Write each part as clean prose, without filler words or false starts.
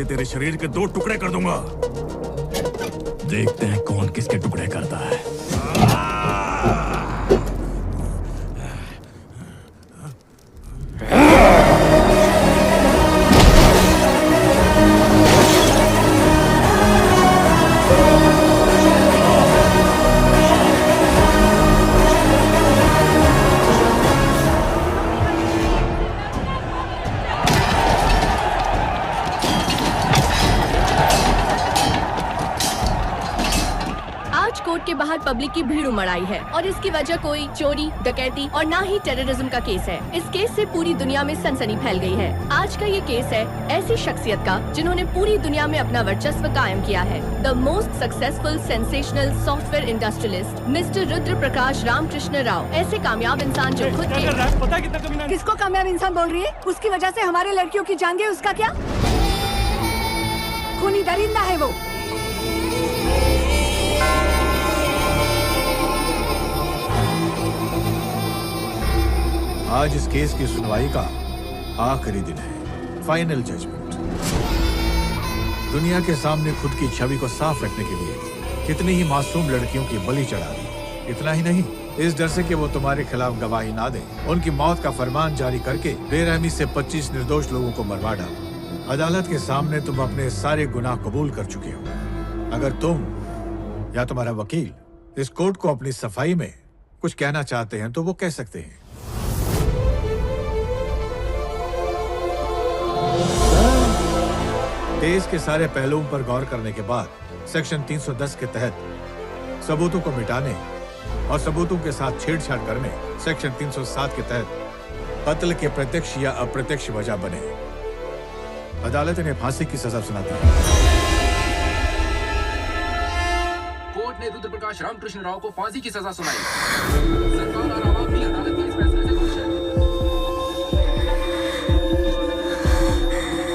सीधे तेरे शरीर के 2 टुकड़े कर दूंगा। देखते हैं कौन किसके टुकड़े करता है। कोर्ट के बाहर पब्लिक की भीड़ उमड़ आई है और इसकी वजह कोई चोरी, डकैती और ना ही टेररिज्म का केस है। इस केस से पूरी दुनिया में सनसनी फैल गई है। आज का ये केस है ऐसी शख्सियत का जिन्होंने पूरी दुनिया में अपना वर्चस्व कायम किया है। The most successful sensational software industrialist mister Rudra Prakash Ramakrishna Rao. ऐसे कामयाब इंसान जो खुद के किसको कामयाब इंसान बोल रही है? उसकी वजह से हमारे लड़कियों की जान गई, उसका क्या? खूनी दरिंदा है वो। आज इस केस की सुनवाई का आखिरी दिन है, फाइनल जजमेंट। दुनिया के सामने खुद की छवि को साफ रखने के लिए कितनी ही मासूम लड़कियों की बलि चढ़ा दी। इतना ही नहीं, इस डर से कि वो तुम्हारे खिलाफ गवाही ना दें, उनकी मौत का फरमान जारी करके बेरहमी से 25 निर्दोष लोगों को मरवा डाला। अदालत के सामने तुम अपने सारे गुनाह कबूल कर चुके हो। अगर तुम या तुम्हारा वकील इस कोर्ट को अपनी सफाई में कुछ कहना चाहते हैं तो वो कह सकते हैं। केस के सारे पहलुओं पर गौर करने के बाद सेक्शन 310 के तहत सबूतों को मिटाने और सबूतों के साथ छेड़छाड़ करने सेक्शन 307 के तहत कत्ल के प्रत्यक्ष या अप्रत्यक्ष वजह बने। अदालत ने फांसी की सजा सुना दी। कोर्ट ने रुद्र प्रकाश रामकृष्ण राव को फांसी की सजा सुनाई। सरकार और आवाम भी अदालत के इस फैसले से खुश है।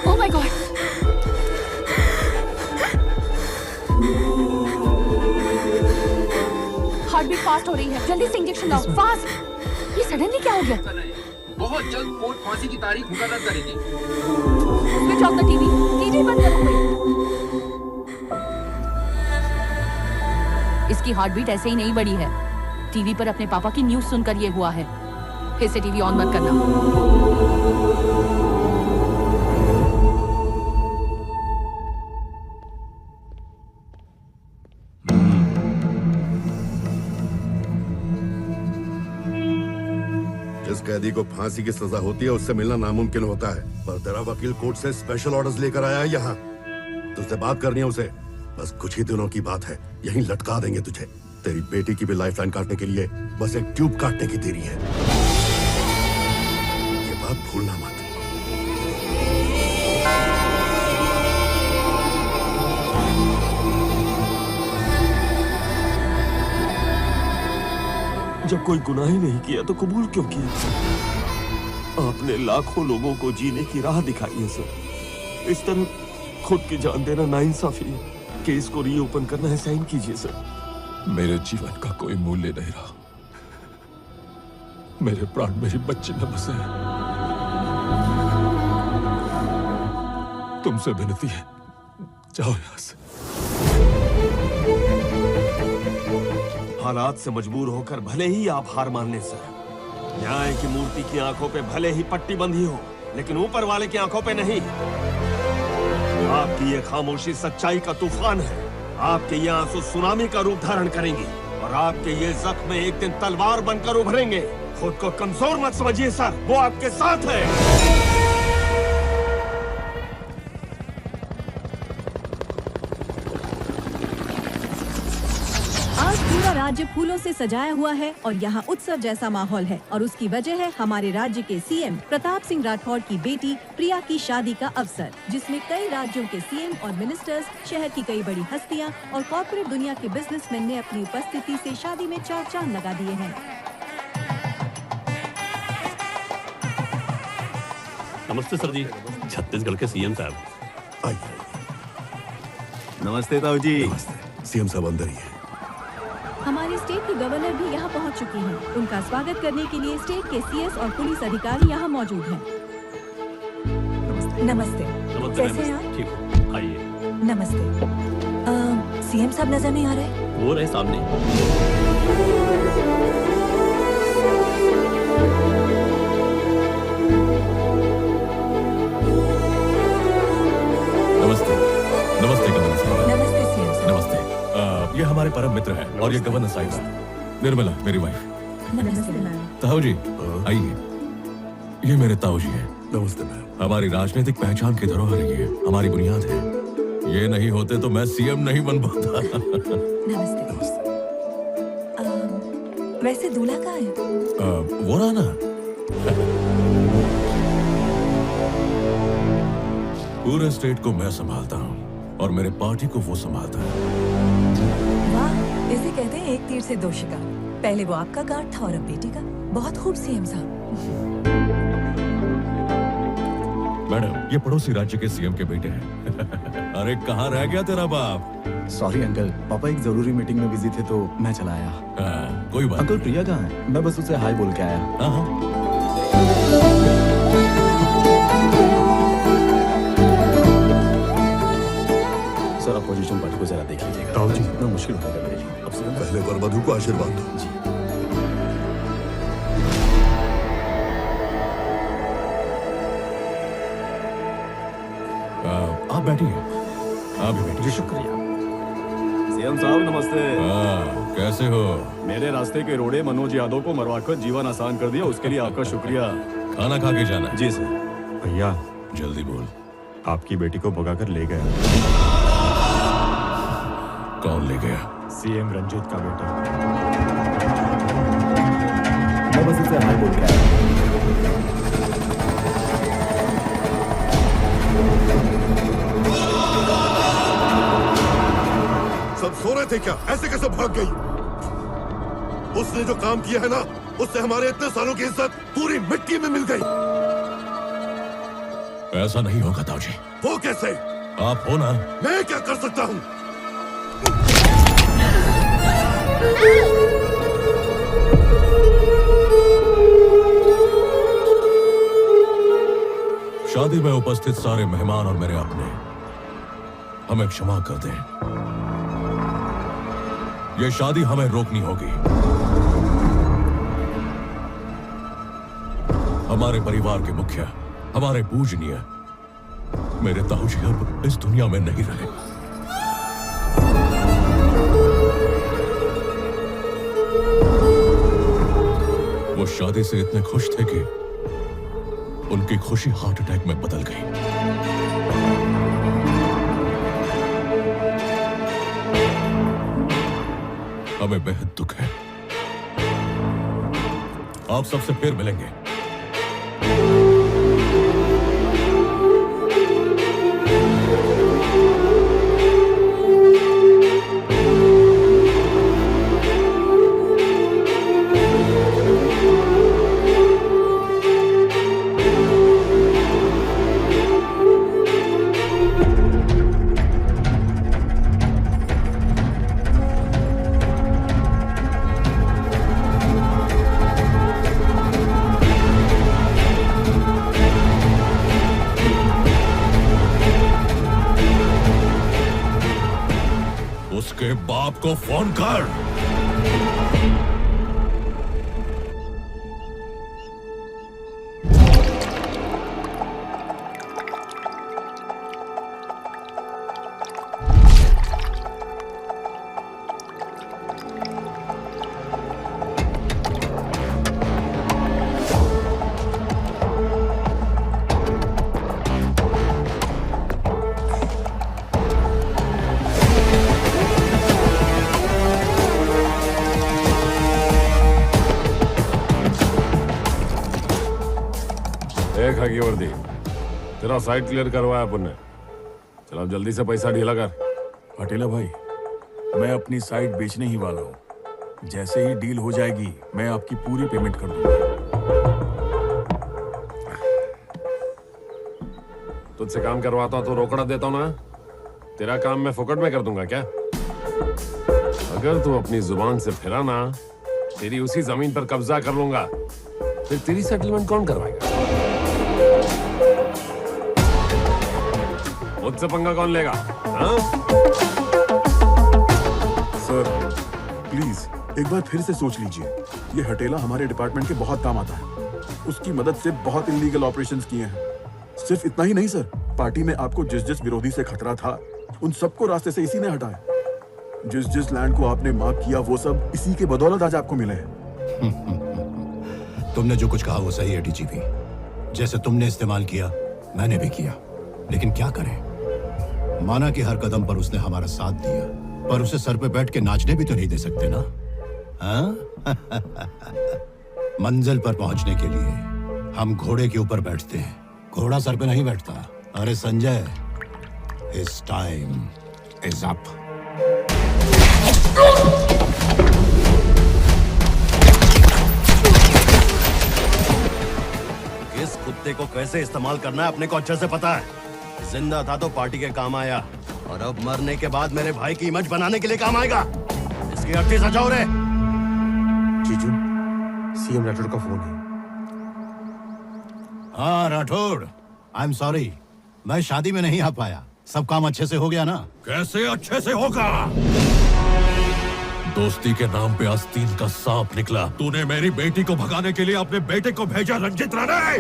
Oh my god! Heart beat fast हो रही है, जल्दी से इंजेक्शन लाओ, फास्ट! ये सडनली क्या हो गया? बहुत जल्द कोर्ट फांसी की तारीख मुकर्रर करेगी। स्विच ऑफ द टीवी बंद करो। इसकी हार्ट बीट ऐसे ही नहीं बढ़ी है। टीवी पर अपने पापा की न्यूज़ सुनकर ये हुआ है। फिर से टीवी ऑन मत करना। जिस कैदी को फांसी की सजा होती है उससे मिलना नामुमकिन होता है, पर तेरा वकील कोर्ट से स्पेशल ऑर्डर्स लेकर आया है यहाँ। तुझसे बात करनी है उसे। बस कुछ ही दिनों की बात है, यहीं लटका देंगे तुझे। तेरी बेटी की भी लाइफलाइन काटने के लिए बस एक ट्यूब काटने की देरी है। ये बात भूलना मत। जब कोई गुनाह ही नहीं किया तो कबूल क्यों किया? आपने लाखों लोगों को जीने की राह दिखाई है सर। इस तरह खुद की जान देना नाइंसाफी है। केस को रीओपन करना है, साइन कीजिए सर। मेरे जीवन का कोई मूल्य नहीं रहा। मेरे प्राण मेरी बच्ची में बसे हैं। तुमसे विनती है, जाओ यहाँ से। हालात से मजबूर होकर भले ही आप हार मान लें सर। न्याय की मूर्ति की आंखों पे भले ही पट्टी बंधी हो, लेकिन ऊपर वाले की आंखों पे नहीं। आपकी ये खामोशी सच्चाई का तूफान है। आपके ये आंसू सुनामी का रूप धारण करेंगे और आपके ये जख्म एक दिन तलवार बनकर उभरेंगे। खुद को कमजोर मत समझिए सर, वो आपके साथ है। पूरा राज्य फूलों से सजाया हुआ है और यहाँ उत्सव जैसा माहौल है और उसकी वजह है हमारे राज्य के सीएम प्रताप सिंह राठौड़ की बेटी प्रिया की शादी का अवसर, जिसमें कई राज्यों के सीएम और मिनिस्टर्स, शहर की कई बड़ी हस्तियाँ और कॉर्पोरेट दुनिया के बिजनेसमैन ने अपनी उपस्थिति से शादी में चार चांद लगा दिए हैं। नमस्ते सर जी, छत्तीसगढ़ के सीएम साहब। आइए। नमस्ते ताऊ जी। सीएम साहब अंदर ही है। हमारे स्टेट की गवर्नर भी यहाँ पहुँच चुकी हैं। उनका स्वागत करने के लिए स्टेट के सीएस और पुलिस अधिकारी यहाँ मौजूद हैं। नमस्ते। कैसे हैं आप? ठीक हूँ। आइए। नमस्ते। सीएम साहब नजर नहीं आ रहे? वो रहे सामने। नमस्ते। नमस्ते गवर्नर साहिबा। नमस्ते सीएम साहब। नमस्ते। ये हमारे परम मित्र हैं और ये गवर्नर साहिबा निर्मला, मेरी वाइफ। नमस्ते मैम। ताऊ जी आइए। ये मेरे ताऊ जी हैं। नमस्ते मैम। हमारी राजनीतिक पहचान की धरोहर ये हमारी बुनियाद है। ये नहीं होते तो मैं सीएम नहीं बन पाता। नमस्ते। वैसे दूल्हा कहाँ है? वो रहा ना। पूरे स्टेट को मैं संभालता हूँ और मेरे पार्टी को वो संभालता है। वाह, इसे कहते हैं एक तीर से दो शिकार। पहले वो आपका गार्ड था और अब बेटी का। बहुत खूब सीएम साहब। मैडम, ये पड़ोसी राज्य के सीएम के बेटे हैं। अरे कहाँ रह गया तेरा बाप? सॉरी अंकल, पापा एक जरूरी मीटिंग में बिजी थे तो मैं चला आया। कोई बात अंकल प्रिया कहाँ है? मैं बस उसे हाय बोल के आया। हाँ। सर अपोजिशन पार्टी को जरा देख लीजिएगा। ताऊ जी। इतना मुश्किल होगा मेरे लिए। अब सीएम पहले वर वधू को आशीर्वाद दो। जी। आप बैठिए। आप भी बैठिए। शुक्रिया। सीएम साहब नमस्ते। कैसे हो? मेरे रास्ते के रोड़े मनोज यादव को मरवाकर जीवन आसान कर दिया, उसके लिए आपका शुक्रिया। खाना खा के जाना। जी सर। भैया जल्दी बोल। आपकी बेटी को भगाकर ले गया। कौन ले गया? सीएम रंजीत का बेटा। मैं बस उसे हाय बोल के आया। सब सो रहे थे क्या? ऐसे कैसे भाग गई? उसने जो काम किया है ना, उससे हमारे इतने सालों की इज्जत पूरी मिट्टी में मिल गई। ऐसा नहीं होगा ताऊ जी। वो कैसे? आप हो ना। मैं क्या कर सकता हूँ? शादी में उपस्थित सारे मेहमान और मेरे अपने हमें क्षमा कर दें। ये शादी हमें रोकनी होगी। हमारे परिवार के मुखिया, हमारे पूजनीय मेरे ताऊ जी अब इस दुनिया में नहीं रहे। वो शादी से इतने खुश थे कि उनकी खुशी हार्ट अटैक में बदल गई। हमें बेहद दुख है। आप सबसे फिर मिलेंगे। उसके बाप को फोन कर। खाकी वर्दी, तेरा साइट क्लियर करवाया अपन ने। चल अब जल्दी से पैसा ढीला कर। पटेला भाई, मैं अपनी साइट बेचने ही वाला हूँ। जैसे ही डील हो जाएगी मैं आपकी पूरी पेमेंट कर दूंगा। तुझसे काम करवाता तो रोकड़ा देता हूँ ना। तेरा काम मैं फुकट में कर दूंगा क्या? अगर तू अपनी जुबान से फिरा ना, तेरी उसी जमीन पर कब्जा कर लूंगा। फिर तेरी सेटलमेंट कौन करवाएगा? मुझसे पंगा कौन लेगा? हाँ? सर प्लीज एक बार फिर से सोच लीजिए। ये हटेला हमारे डिपार्टमेंट के बहुत काम आता है। उसकी मदद से बहुत इलीगल ऑपरेशंस किए हैं। सिर्फ इतना ही नहीं सर, पार्टी में आपको जिस जिस विरोधी से खतरा था उन सबको रास्ते से इसी ने हटाया। जिस जिस लैंड को आपने मार्क किया वो सब इसी के बदौलत आज आपको मिले हैं। तुमने जो कुछ कहा वो सही है डीजीपी। जैसे तुमने इस्तेमाल किया मैंने भी किया, लेकिन क्या करें? माना कि हर कदम पर उसने हमारा साथ दिया, पर उसे सर पे बैठ के नाचने भी तो नहीं दे सकते ना? हाँ? मंजिल पर पहुंचने के लिए हम घोड़े के ऊपर बैठते हैं, घोड़ा सर पे नहीं बैठता। अरे Sanjay, his time is up. किस कुत्ते को कैसे इस्तेमाल करना है अपने को अच्छे से पता है। जिंदा था तो पार्टी के काम आया, और अब मरने के बाद मेरे भाई की इमेज बनाने के लिए काम आएगा। इसकी अर्थी सजाओ रे। जीजू, सीएम राठौड़ का फोन है। हाँ राठौड़, आई एम सॉरी, मैं शादी में नहीं आ पाया। सब काम अच्छे से हो गया ना? कैसे अच्छे से होगा? दोस्ती के नाम पे आस्तीन का सांप निकला। तूने मेरी बेटी को भगाने के लिए अपने बेटे को भेजा रंजित राणे।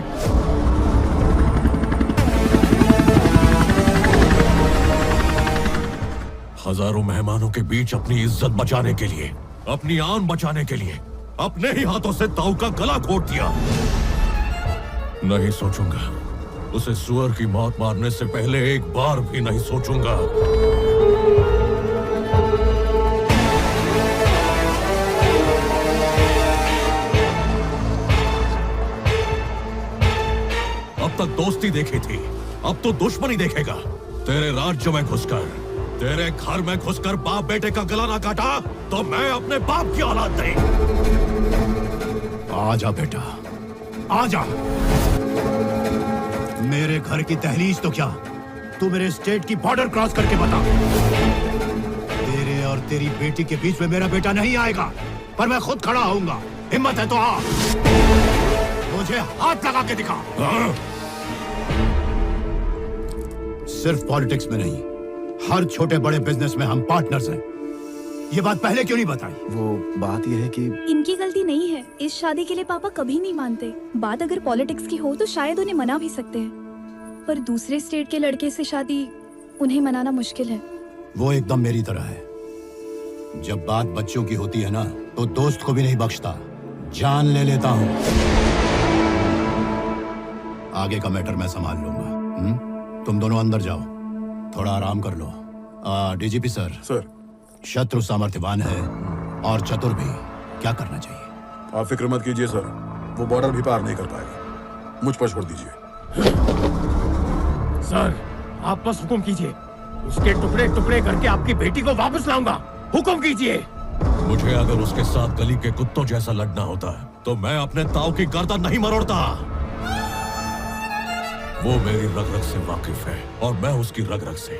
हजारों मेहमानों के बीच अपनी इज्जत बचाने के लिए, अपनी आन बचाने के लिए अपने ही हाथों से ताऊ का गला घोट दिया। नहीं सोचूंगा, उसे सुअर की मौत मारने से पहले एक बार भी नहीं सोचूंगा। अब तक दोस्ती देखी थी, अब तो दुश्मनी देखेगा। तेरे राज्य में घुसकर, तेरे घर में घुसकर बाप बेटे का गला ना काटा तो मैं अपने बाप की औलाद नहीं। आजा बेटा, आजा। मेरे घर की दहलीज तो क्या, तू मेरे स्टेट की बॉर्डर क्रॉस करके बता। तेरे और तेरी बेटी के बीच में मेरा बेटा नहीं आएगा, पर मैं खुद खड़ा होऊंगा। हिम्मत है तो आ, मुझे हाथ लगा के दिखा। सिर्फ पॉलिटिक्स में नहीं, हर छोटे बड़े बिजनेस में हम पार्टनर्स हैं। ये बात पहले क्यों नहीं बताई? वो बात यह है कि इनकी गलती नहीं है। इस शादी के लिए पापा कभी नहीं मानते। बात अगर पॉलिटिक्स की हो तो शायद उन्हें मना भी सकते हैं, पर दूसरे स्टेट के लड़के से शादी उन्हें मनाना मुश्किल है। वो एकदम मेरी तरह है। जब बात बच्चों की होती है ना, तो दोस्त को भी नहीं बख्शता, जान ले लेता हूँ। आगे का मैटर मैं संभाल लूंगा। तुम दोनों अंदर जाओ, थोड़ा आराम कर लो। डीजीपी सर, शत्रु सामर्थ्यवान है और चतुर भी। क्या करना चाहिए? आप फिक्र मत कीजिए सर, वो बॉर्डर भी पार नहीं कर पाएगा। मुझ पर छोड़ दीजिए। सर, आप बस हुक्म कीजिए, उसके टुकड़े टुकड़े करके आपकी बेटी को वापस लाऊंगा। हुक्म कीजिए। मुझे अगर उसके साथ गली के कुत्तों जैसा लड़ना होता तो मैं अपने ताऊ की गर्दन नहीं मरोड़ता। वो मेरी रग रग से वाकिफ है और मैं उसकी रग रग से।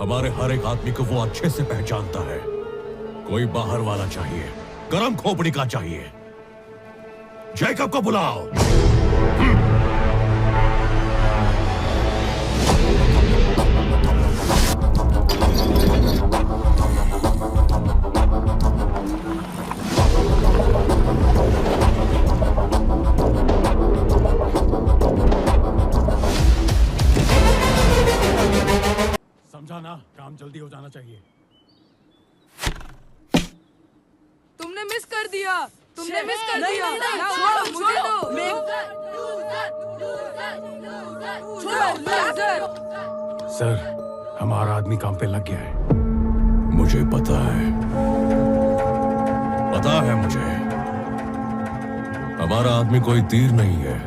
हमारे हर एक आदमी को वो अच्छे से पहचानता है। कोई बाहर वाला चाहिए, गरम खोपड़ी का चाहिए। जैकब को बुलाओ। समझा ना, काम जल्दी हो जाना चाहिए। तुमने मिस कर दिया, तुमने मिस कर नहीं, दिया। नहीं, नहीं, ना, छोड़ो, मुझे छोड़ो। दो। सर, हमारा आदमी काम पे लग गया है। मुझे पता है, पता है मुझे। हमारा आदमी कोई तीर नहीं है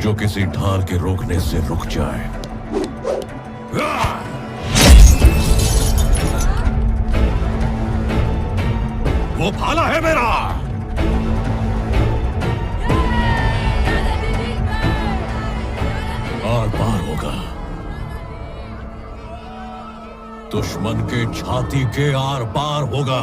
जो किसी ढाल के रोकने से रुक जाए। वो भाला है मेरा। आर पार होगा, दुश्मन के छाती के आर पार होगा।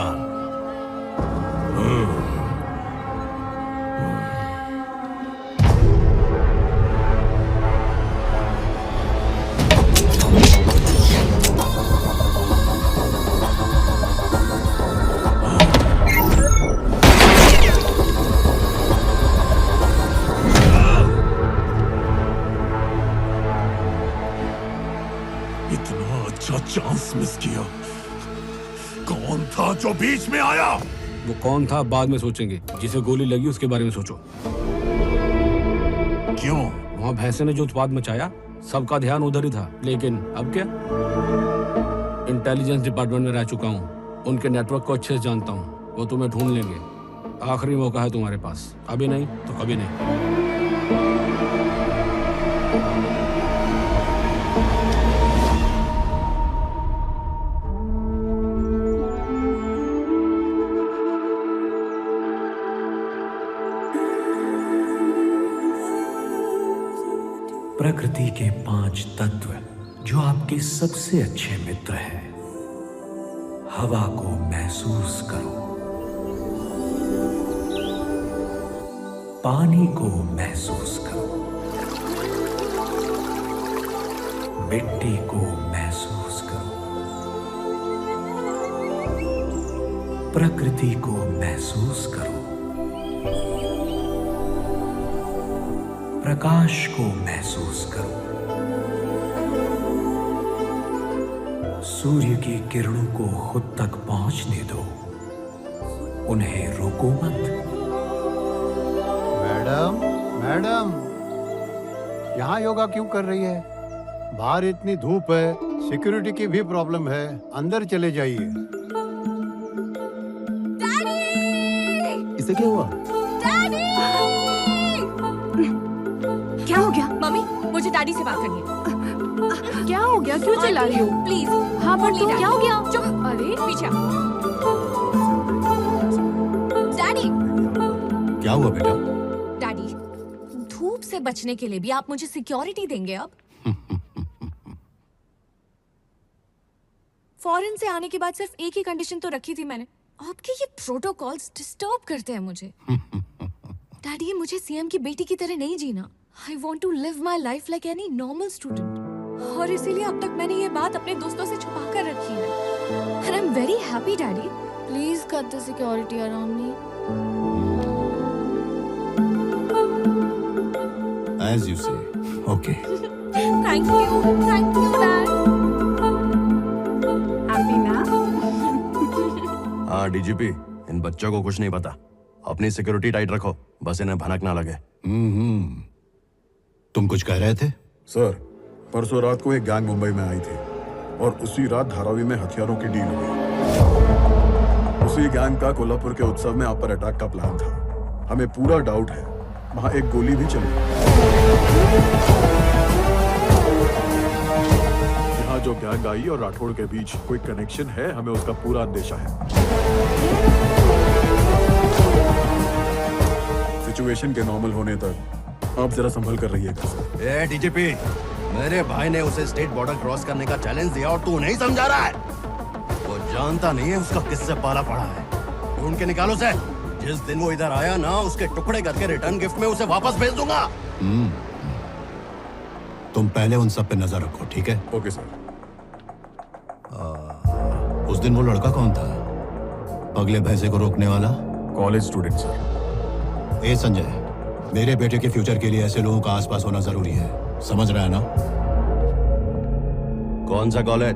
चांस मिस किया। कौन था जो बीच में आया? वो कौन था बाद में सोचेंगे, जिसे गोली लगी उसके बारे में सोचो। क्यों? वहाँ भैंसे ने जो उत्पात मचाया, सबका ध्यान उधर ही था। लेकिन अब क्या? इंटेलिजेंस डिपार्टमेंट में रह चुका हूँ, उनके नेटवर्क को अच्छे से जानता हूँ। वो तुम्हें ढूंढ लेंगे। आखिरी मौका है तुम्हारे पास, अभी नहीं तो कभी नहीं। प्रकृति के 5 तत्व जो आपके सबसे अच्छे मित्र हैं। हवा को महसूस करो, पानी को महसूस करो, मिट्टी को महसूस करो, प्रकृति को महसूस करो, प्रकाश को महसूस करो, सूर्य की किरणों को खुद तक पहुंचने दो, उन्हें रोको मत। मैडम, मैडम, यहाँ योगा क्यों कर रही है? बाहर इतनी धूप है, सिक्योरिटी की भी प्रॉब्लम है, अंदर चले जाइए। इसे क्या हुआ? क्या हो गया? मम्मी, मुझे डैडी से बात करनी है। क्या हो गया? क्यों चिल्ला रही हो? प्लीज। हाँ पर तुम क्या हो गया? चुप। अरे पीछे आओ। डैडी। क्या हुआ बेटा? डैडी, धूप से बचने के लिए भी आप मुझे सिक्योरिटी देंगे अब? फॉरेन से आने के बाद सिर्फ एक ही कंडीशन तो रखी थी मैंने। आपके ये प्रोटोकॉल्स डिस्टर्ब करते हैं मुझे। डैडी, मुझे सीएम की बेटी की तरह नहीं जीना। I want to live my life like any normal student. और इसीलिए अब तक मैंने ये बात अपने दोस्तों से छुपा कर रखी है। And I'm very happy, Daddy. Please cut the security around me. As you say. Okay. Thank you, Dad. Happy ना? हाँ डीजीपी, इन बच्चों को कुछ नहीं पता। अपनी सिक्योरिटी टाइट रखो, बस इन्हें भनक ना लगे। तुम कुछ कह रहे थे? सर, परसों रात को एक गैंग मुंबई में आई थी और उसी रात धारावी में हथियारों की डील हुई। उसी गैंग का कोल्हापुर के उत्सव में आप पर अटैक का प्लान था। हमें पूरा डाउट है, वहां एक गोली भी चली। यहाँ जो गैंग आई और राठौड़ के बीच कोई कनेक्शन है, हमें उसका पूरा अंदेशा है। सिचुएशन के नॉर्मल होने तक आप जरा संभल कर रहिएगा सर। ए डीजीपी, मेरे भाई ने उसे स्टेट बॉर्डर क्रॉस करने का चैलेंज दिया और तू नहीं समझा रहा है। वो जानता नहीं है उसका किससे पाला पड़ा है। ढूंढ के निकालो उसे। जिस दिन वो इधर आया ना, उसके टुकड़े करके रिटर्न गिफ्ट में उसे वापस भेज दूंगा। तुम पहले उन सब पे नजर रखो, ठीक है? Okay sir. उस दिन वो लड़का कौन था, पगले भैंसे को रोकने वाला? College student sir. ए संजय, मेरे बेटे के फ्यूचर के लिए ऐसे लोगों का आसपास होना जरूरी है, समझ रहा है ना? कौन सा कॉलेज?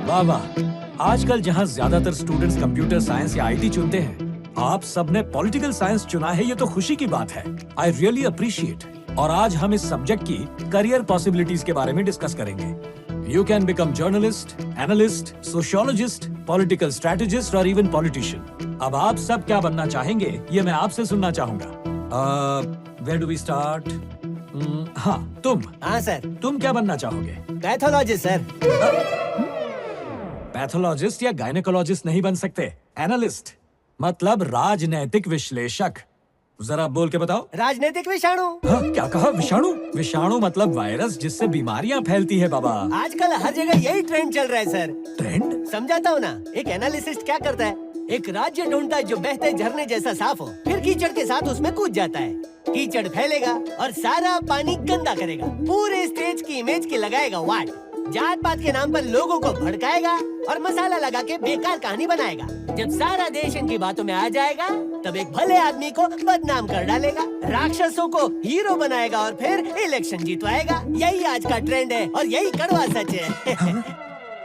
वाह वाह, आजकल जहां ज्यादातर स्टूडेंट्स कंप्यूटर साइंस या आईटी चुनते हैं, आप सबने पॉलिटिकल साइंस चुना है। ये तो खुशी की बात है। I really appreciate. और आज हम इस सब्जेक्ट की करियर पॉसिबिलिटीज के बारे में डिस्कस करेंगे। You can become journalist, analyst, sociologist, political strategist और इवन पॉलिटिशियन। अब आप सब क्या बनना चाहेंगे, ये मैं आपसे सुनना चाहूंगा। Where do we start? हाँ, तुम। हाँ सर। तुम क्या बनना चाहोगे? Pathologist sir. पैथोलॉजिस्ट या गायनेकोलॉजिस्ट नहीं बन सकते। एनालिस्ट मतलब राजनैतिक विश्लेषक। जरा बोल के बताओ। राजनीतिक विषाणु। हाँ, क्या कहा? विषाणु? विषाणु मतलब वायरस जिससे बीमारियां फैलती है बाबा। आजकल हर जगह यही ट्रेंड चल रहा है सर। ट्रेंड? समझाता हूँ ना। एक एनालिसिस्ट क्या करता है, एक राज्य ढूंढता है जो बहते झरने जैसा साफ हो, फिर कीचड़ के साथ उसमें कूद जाता है। कीचड़ फैलेगा और सारा पानी गंदा करेगा। पूरे स्टेज की इमेज की लगाएगा वाट। जात पात के नाम पर लोगों को भड़काएगा और मसाला लगा के बेकार कहानी बनाएगा। जब सारा देश इनकी बातों में आ जाएगा तब एक भले आदमी को बदनाम कर डालेगा, राक्षसों को हीरो बनाएगा और फिर इलेक्शन जीतवाएगा। यही आज का ट्रेंड है और यही कड़वा सच है।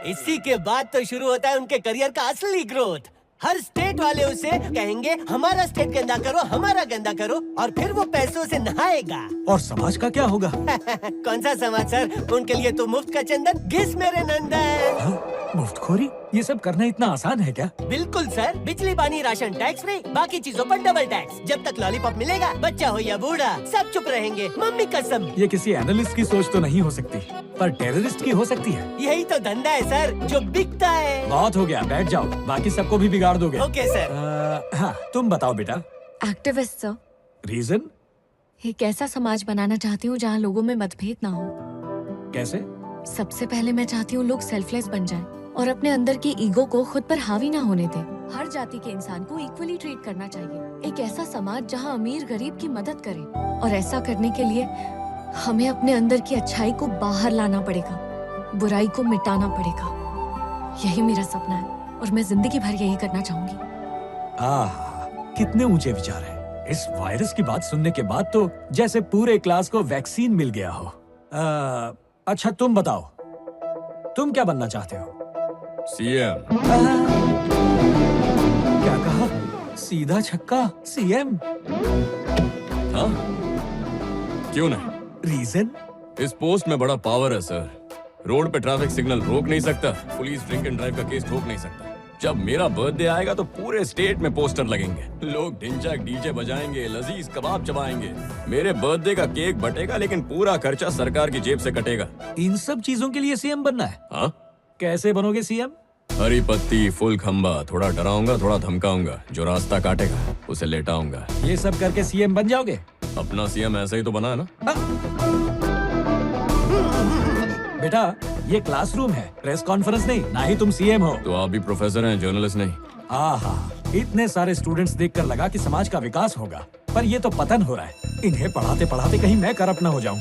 इसी के बाद तो शुरू होता है उनके करियर का असली ग्रोथ। हर स्टेट वाले उसे कहेंगे हमारा स्टेट गंदा करो, हमारा गंदा करो, और फिर वो पैसों से नहाएगा। और समाज का क्या होगा? कौन सा समाज सर? उनके लिए तो मुफ्त का चंदन, घिस मेरे नंदन। मुफ्तखोरी? ये सब करना इतना आसान है क्या? बिल्कुल सर, बिजली पानी राशन टैक्स फ्री, बाकी चीजों पर डबल टैक्स। जब तक लॉलीपॉप मिलेगा, बच्चा हो या बूढ़ा, सब चुप रहेंगे। मम्मी कसम। ये किसी एनालिस्ट की सोच तो नहीं हो सकती, पर टेररिस्ट की हो सकती है। यही तो धंधा है सर, जो बिकता है। बहुत हो गया, बैठ जाओ, बाकी सबको भी बिगाड़ दोगे। Okay sir. हाँ, तुम बताओ बेटा। Activist sir. रीजन? एक ऐसा समाज बनाना चाहती हूँ जहाँ लोगों में मतभेद ना हो। कैसे? सबसे पहले मैं चाहती हूँ लोग सेल्फलेस बन जाएं और अपने अंदर की ईगो को खुद पर हावी ना होने दें। हर जाति के इंसान को इक्वली ट्रीट करना चाहिए। एक ऐसा समाज जहाँ अमीर गरीब की मदद करे, और ऐसा करने के लिए हमें अपने अंदर की अच्छाई को बाहर लाना पड़ेगा, बुराई को मिटाना पड़ेगा। यही मेरा सपना है और मैं जिंदगी भर यही करना चाहूंगी। कितने ऊंचे विचार हैं। इस वायरस की बात सुनने के बाद तो जैसे पूरे क्लास को वैक्सीन मिल गया हो। अच्छा तुम बताओ, तुम क्या बनना चाहते हो? सीएम। क्या कहा? सीधा छक्का सीएम? हाँ, क्यों नहीं? रीजन? इस पोस्ट में बड़ा पावर है सर। रोड पे ट्रैफिक सिग्नल रोक नहीं सकता, पुलिस ड्रिंक एंड ड्राइव का केस ठोक नहीं सकता। जब मेरा बर्थडे आएगा तो पूरे स्टेट में पोस्टर लगेंगे, लोग ढिंचैक डीजे बजाएंगे, लजीज कबाब चबाएंगे। मेरे बर्थडे का केक बटेगा लेकिन पूरा खर्चा सरकार की जेब से कटेगा। इन सब चीजों के लिए सीएम बनना है? हाँ। कैसे बनोगे सीएम? हरी पत्ती फुल खंबा, थोड़ा डराऊंगा थोड़ा धमकाऊंगा, जो रास्ता काटेगा उसे लेटाऊंगा। ये सब करके सीएम बन जाओगे? अपना सीएम ऐसा ही तो बना है ना। बेटा ये क्लासरूम है, प्रेस कॉन्फ्रेंस नहीं, ना ही तुम सीएम हो। तो आप भी प्रोफेसर हैं, जर्नलिस्ट नहीं। आहा, इतने सारे स्टूडेंट्स देखकर लगा कि समाज का विकास होगा, पर ये तो पतन हो रहा है। इन्हें पढ़ाते पढ़ाते कहीं मैं करप्ट न हो जाऊं।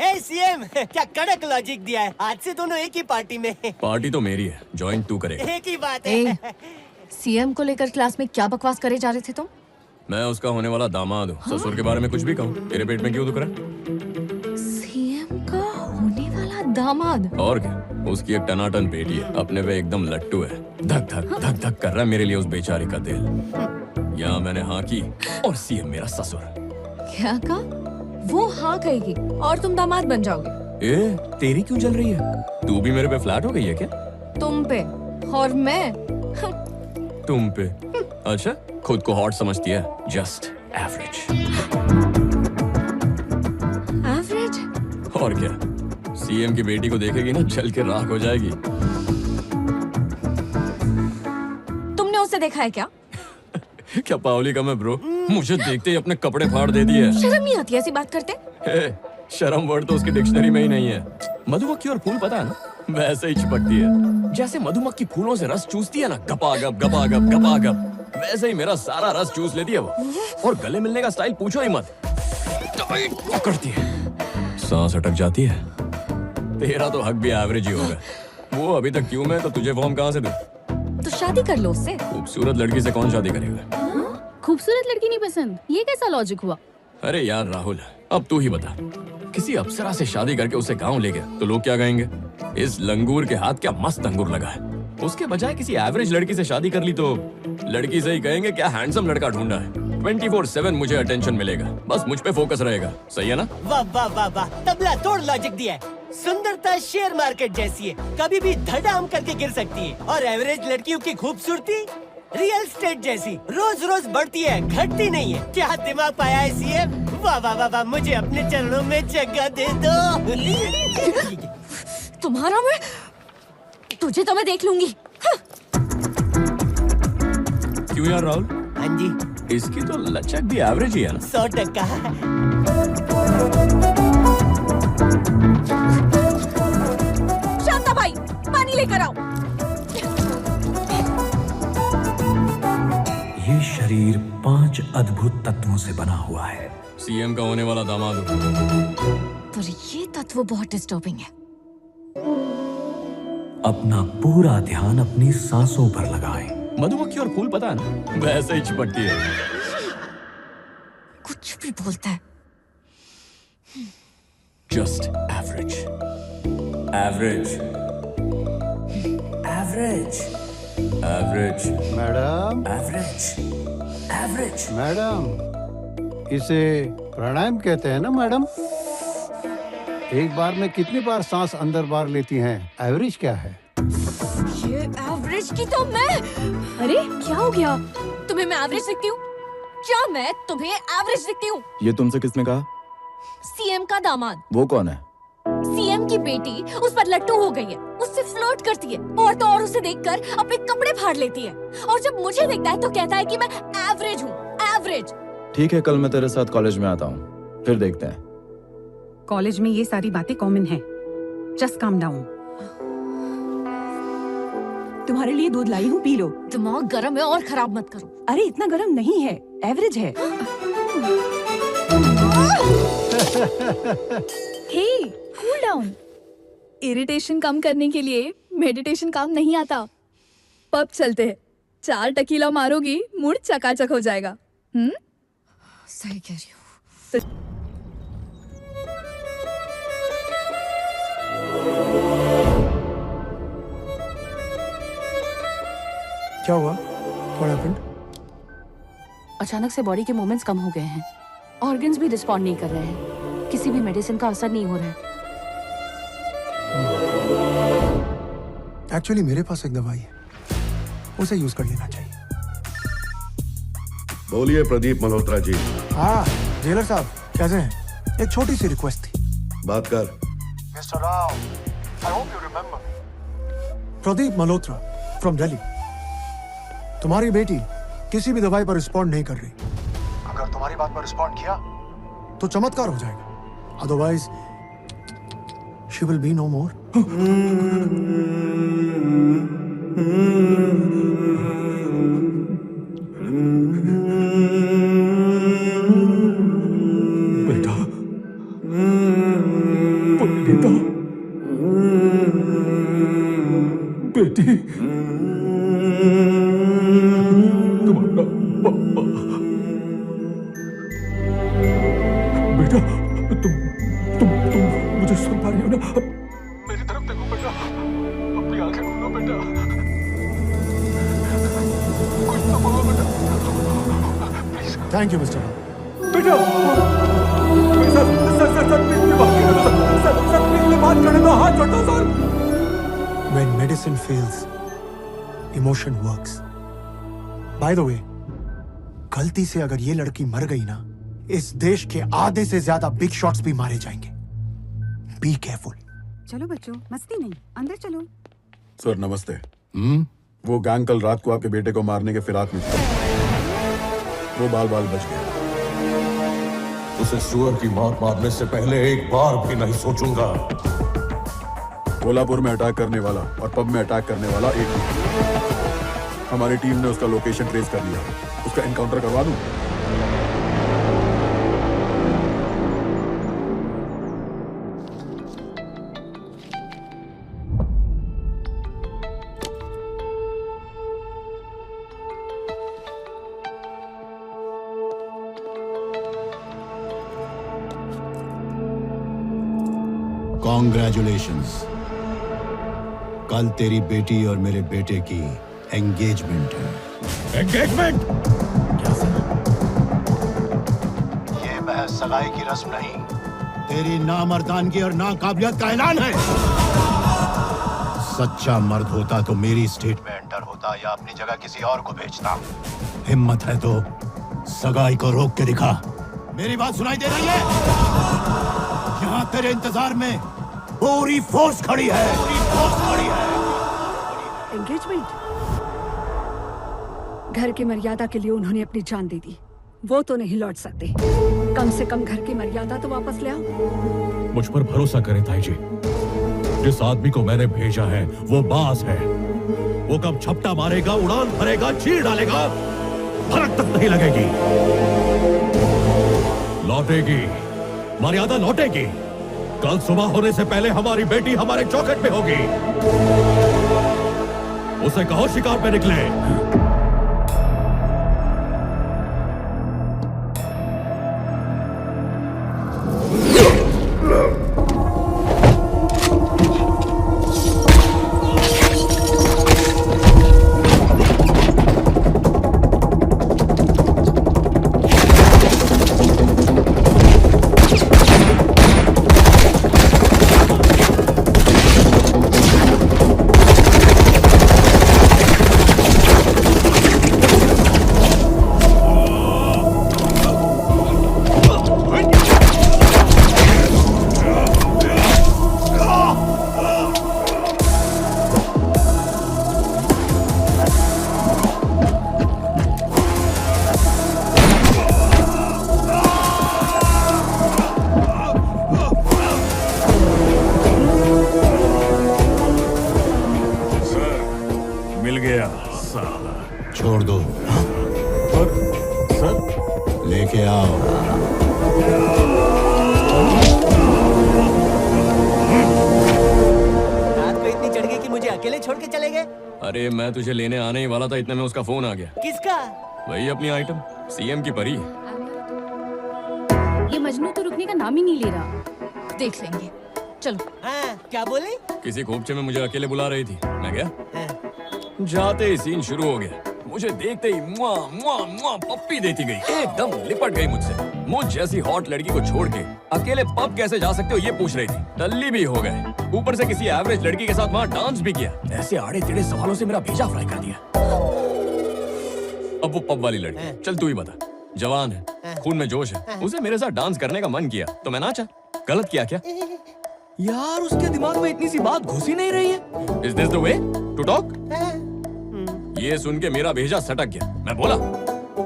ए सीएम, क्या कड़क लॉजिक दिया है। आज से दोनों एक ही पार्टी में। पार्टी तो मेरी है, ज्वाइन तू करेगा। एक ही बात है। सीएम को लेकर क्लास में क्या बकवास करे जा रहे थे तुम? मैं उसका होने वाला दामाद हूँ। ससुर के बारे में कुछ भी कहूँ, तेरे पेट में क्यों दुख रहा है? सीएम का होने वाला दामाद? और क्या, उसकी एक टनाटन बेटी है, अपने पे एकदम लट्टू है। धक धक धक धक कर रहा है मेरे लिए उस बेचारे का दिल। यहाँ मैंने हाँ की और सीएम मेरा ससुर। क्या कहा? वो हाँ कहेगी और तुम दामाद बन जाओगे। ए, तेरी क्यों जल रही है? तू भी मेरे पे फ्लैट हो गई है क्या? तुम पे और मैं तुम पे? अच्छा, खुद को हॉट समझती है? Just average. एवरेज? और क्या, सीएम की बेटी को देखेगी ना जल के राख हो जाएगी। तुमने उसे देखा है क्या? क्या पावली कम है ब्रो? मुझे देखते ही अपने कपड़े फाड़ दे दिए। शर्म नहीं आती ऐसी बात करते? शर्म वर्ड तो उसकी डिक्शनरी में ही नहीं है। मधुमक्खी और फूल पता है ना, वैसे ही चिपकती है। जैसे मधुमक्खी फूलों से रस चूसती है ना, गपागप गपागप गपागप, वैसे ही मेरा सारा रस चूस लेती है वो। और गले मिलने का स्टाइल पूछो ही मत, पकड़ती है, सांस अटक जाती है। तेरा तो हक भी एवरेज ही होगा। वो अभी तक क्यों मैं, तो तुझे फॉर्म कहाँ से दूं? तो शादी कर लो उससे। खूबसूरत लड़की से कौन शादी करेगा? खूबसूरत लड़की नहीं पसंद, ये कैसा लॉजिक हुआ? अरे यार राहुल, अब तू ही बता, किसी अप्सरा से शादी करके उसे गांव ले गया तो लोग क्या कहेंगे? इस लंगूर के हाथ क्या मस्त अंगूर लगा है। उसके बजाय किसी एवरेज लड़की से शादी कर ली तो लड़की से ही कहेंगे क्या हैंडसम लड़का ढूंढा है। 24/7 मुझे अटेंशन मिलेगा, बस मुझ पे फोकस रहेगा। सही है ना? वाह वाह वाह वाह, तबला तोड़ लॉजिक दिया है। सुंदरता शेयर मार्केट जैसी है, कभी भी धड़ाम करके गिर सकती है। और एवरेज लड़कियों की खूबसूरती रियल एस्टेट जैसी रोज रोज बढ़ती है, घटती नहीं है। क्या दिमाग पाया है सीएम? वाह वाह वाह वाह, मुझे अपने चरणों में जगह दे दो। तुम्हारा मैं, तुझे तो मैं देख लूंगी। क्यों यार राहुल? हाँ जी, इसकी तो लचक भी एवरेज ही है ना। 100%। शांता भाई, पानी लेकर आओ। ये शरीर 5 अद्भुत तत्वों से बना हुआ है। सीएम का होने वाला दामाद हूँ। पर ये तत्व बहुत डिस्टर्बिंग है। अपना पूरा ध्यान अपनी सांसों पर लगाएं। मधुमक्खी और फूल पता है ना, वैसे ही चिपकती है। कुछ भी बोलता है। Just average. Average. Average. Average. Madam. Average. Average. Madam, इसे प्राणायाम कहते हैं ना मैडम? एक बार में कितनी बार सांस अंदर बाहर लेती हैं? एवरेज क्या है? ये एवरेज की तो मैं। अरे क्या हो गया? तुम्हें मैं एवरेज दिखती हूँ? क्या मैं तुम्हें एवरेज दिखती हूँ? ये तुमसे किसने कहा? सीएम का दामाद। वो कौन है? सीएम की बेटी उस पर लट्टू हो गई है, उससे फ्लर्ट करती है और तो और उसे देखकर अपने कपड़े फाड़ लेती है, और जब मुझे देखता है तो कहता है कि मैं एवरेज हूँ। एवरेज। ठीक है, कल मैं तेरे साथ कॉलेज में आता हूँ, फिर देखते हैं। कॉलेज में ये सारी बातें कॉमन है। Just calm down. तुम्हारे लिए दूध लाई हूँ, पी लो। दिमाग गरम है और खराब मत करो। अरे इतना गरम नहीं है, एवरेज है। हे, कूल डाउन। इरिटेशन कम करने के लिए मेडिटेशन काम नहीं आता। पब चलते हैं, 4 टकीला मारोगी, मूड चकाचक हो जाएगा। सही कह रही हो। क्या हुआ? What happened? अचानक से बॉडी के मूवमेंट्स कम हो गए हैं, ऑर्गन्स भी रिस्पॉन्ड नहीं कर रहे हैं, किसी भी मेडिसिन का असर नहीं हो रहा है। एक्चुअली मेरे पास एक दवाई है, उसे यूज कर लेना चाहिए। बोलिए प्रदीप मल्होत्रा जी। हाँ जेलर साहब, कैसे हैं? एक छोटी सी रिक्वेस्ट थी। बात कर। Mister Rao, I hope you remember. Pradeep Malhotra from Delhi. तुम्हारी बेटी किसी भी दवाई पर रिस्पॉन्ड नहीं कर रही। अगर तुम्हारी बात पर रिस्पॉन्ड किया तो चमत्कार हो जाएगा, otherwise she will be no more. बेटा, बेटा, बेटी, तुम्हारा पापा। बेटा, तुम मुझे सुन पा रही हो ना? मेरी तरफ देखो बेटा, अपनी आंखें खोलो बेटा, कुछ तो बोलो बेटा, प्लीज। Thank you mister. बेटा, सर प्लीज बात करने दो, सर प्लीज बात करने दो, हाथ छोड़ो sir. When medicine fails, emotion works. By the way, गलती से अगर ये लड़की मर गई ना, इस देश के आधे से ज्यादा बिग शॉट्स भी मारे जाएंगे। Be careful. चलो बच्चों, मस्ती नहीं, अंदर चलो। सर नमस्ते। वो गैंग कल रात को आपके बेटे को मारने के फिराक में था। वो बाल बाल बच गया। उसे सुअर की मौत मारने से पहले एक बार भी नहीं सोचूंगा। कोल्हापुर में अटैक करने वाला और पब में अटैक करने वाला एक ही। हमारी टीम ने उसका लोकेशन ट्रेस कर लिया। उसका एनकाउंटर करवा दूं? कॉन्ग्रेचुलेशंस। कल तेरी बेटी और मेरे बेटे की एंगेजमेंट है। एंगेजमेंट? क्या सर? ये महज सगाई की रस्म नहीं, तेरी नामर्दानगी और नाकाबिलियत का ऐलान है। सच्चा मर्द होता तो मेरी स्टेट में एंटर होता या अपनी जगह किसी और को भेजता। हिम्मत है तो सगाई को रोक के दिखा। मेरी बात सुनाई दे रही है? यहाँ तेरे इंतजार में पूरी फोर्स खड़ी है। पूरी फोर्स खड़ी है। एंगेजमेंट? घर की मर्यादा के लिए उन्होंने अपनी जान दे दी, वो तो नहीं लौट सकते। कम से कम घर की मर्यादा तो वापस ले आओ। मुझ पर भरोसा करें ताई जी। जिस आदमी को मैंने भेजा है वो बाज है। वो कब झपटा मारेगा, उड़ान भरेगा, चीर डालेगा, फर्क तक नहीं लगेगी। लौटेगी, मर्यादा लौटेगी। कल सुबह होने से पहले हमारी बेटी हमारे चौखट पे होगी। उसे कहो शिकार पे निकले। छोड़ दो। सर लेके आओ। रात को इतनी चढ़ गई कि मुझे अकेले छोड़ के चले गए। अरे मैं तुझे लेने आने ही वाला था, इतने में उसका फोन आ गया। किसका? वही अपनी आइटम, सीएम की परी। ये मजनू तो रुकने का नाम ही नहीं ले रहा। देख लेंगे, चलो। हाँ, क्या बोले? किसी खोपचे में मुझे अकेले बुला रही थी, मैं गया। जाते ही सीन शुरू हो गया। मुझे देखते ही मुआ मुआ मुआ पप्पी देती गई, एकदम लिपट गई मुझसे। मुझ जैसी हॉट लड़की को छोड़ के अकेले पब कैसे जा सकते हो ये पूछ रही थी। टल्ली भी हो गए, ऊपर से किसी एवरेज लड़की के साथ वहाँ डांस भी किया। ऐसे आड़े टेढ़े सवालों से मेरा भेजा फ्राई कर दिया। अब वो पब वाली लड़की, चल तू ही बता, जवान है, खून में जोश है, उसे मेरे साथ डांस करने का मन किया तो मैं नाचा। गलत किया क्या यार? उसके दिमाग में इतनी सी बात घुस ही नहीं रही है। Is this the way to talk? ये सुन के मेरा भेजा सटक गया। मैं बोला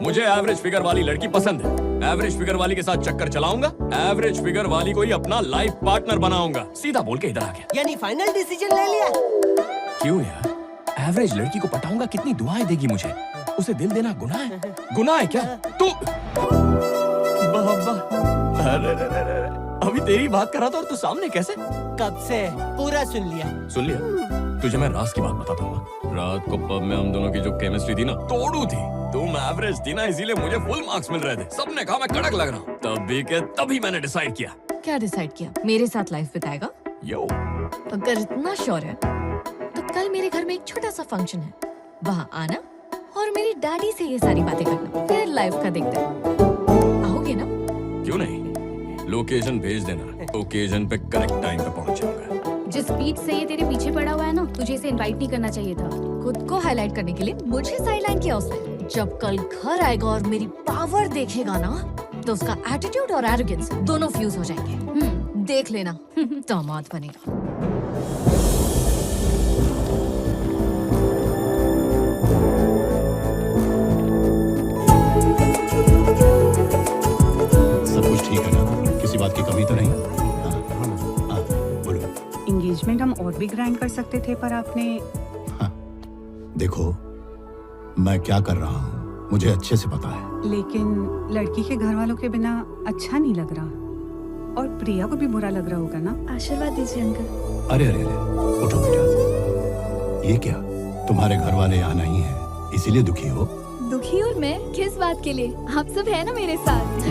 मुझे एवरेज फिगर वाली लड़की पसंद है, एवरेज फिगर वाली के साथ चक्कर चलाऊंगा, एवरेज फिगर वाली को ही अपना लाइफ पार्टनर बनाऊंगा। सीधा बोल के इधर आ गया। यानी फाइनल डिसीजन ले लिया? क्यों यार? एवरेज लड़की को पटाऊंगा, कितनी दुआएं देगी मुझे। उसे दिल देना गुनाह है? गुनाह है क्या? तू अभी तेरी बात कर रहा था और तू सामने कैसे? कब से? पूरा सुन लिया। सुन लिया? तुझे मैं राज की बात बताता हूँ। रात को पब में हम दोनों की जो केमिस्ट्री थी ना, तोड़ू थी। तुम एवरेज थी ना, इसीलिए मुझे फुल मार्क्स मिल रहे थे। सबने कहा मैं कड़क लग रहा हूँ। तभी मैंने डिसाइड किया। क्या डिसाइड किया? मेरे साथ लाइफ बिताएगा? यो, अगर इतना श्योर है तो कल मेरे घर में एक छोटा सा फंक्शन है, वहाँ आना और मेरी डैडी से ये सारी बातें करना, फिर लाइफ का देखते हैं। आओगे ना? क्यों नहीं? लोकेशन भेज देना, ओकेजन पे करेक्ट टाइम पे पहुंच जाऊंगा। जिस स्पीड से ये तेरे पीछे पड़ा हुआ है ना, तुझे इसे इनवाइट नहीं करना चाहिए था। खुद को हाईलाइट करने के लिए मुझे साइडलाइन किया उसने। जब कल घर आएगा और मेरी पावर देखेगा ना, तो उसका एटीट्यूड और एरोगेंस दोनों फ्यूज हो जाएंगे। देख लेना, दामाद बनेगा। सब कुछ ठीक है ना? किसी बात की कमी तो नहीं? एंगेजमेंट हम और भी ग्रैंड कर सकते थे, पर आपने। देखो, मैं क्या कर रहा हूँ मुझे अच्छे से पता है। लेकिन लड़की के घर वालों के बिना अच्छा नहीं लग रहा, और प्रिया को भी बुरा लग रहा होगा ना? आशीर्वाद दीजिए अंकल। अरे अरे अरे, उठो बेटा। ये क्या, तुम्हारे घर वाले यहाँ नहीं है इसीलिए दुखी हो? दुखी और मैं किस बात के लिए? आप सब है ना मेरे साथ।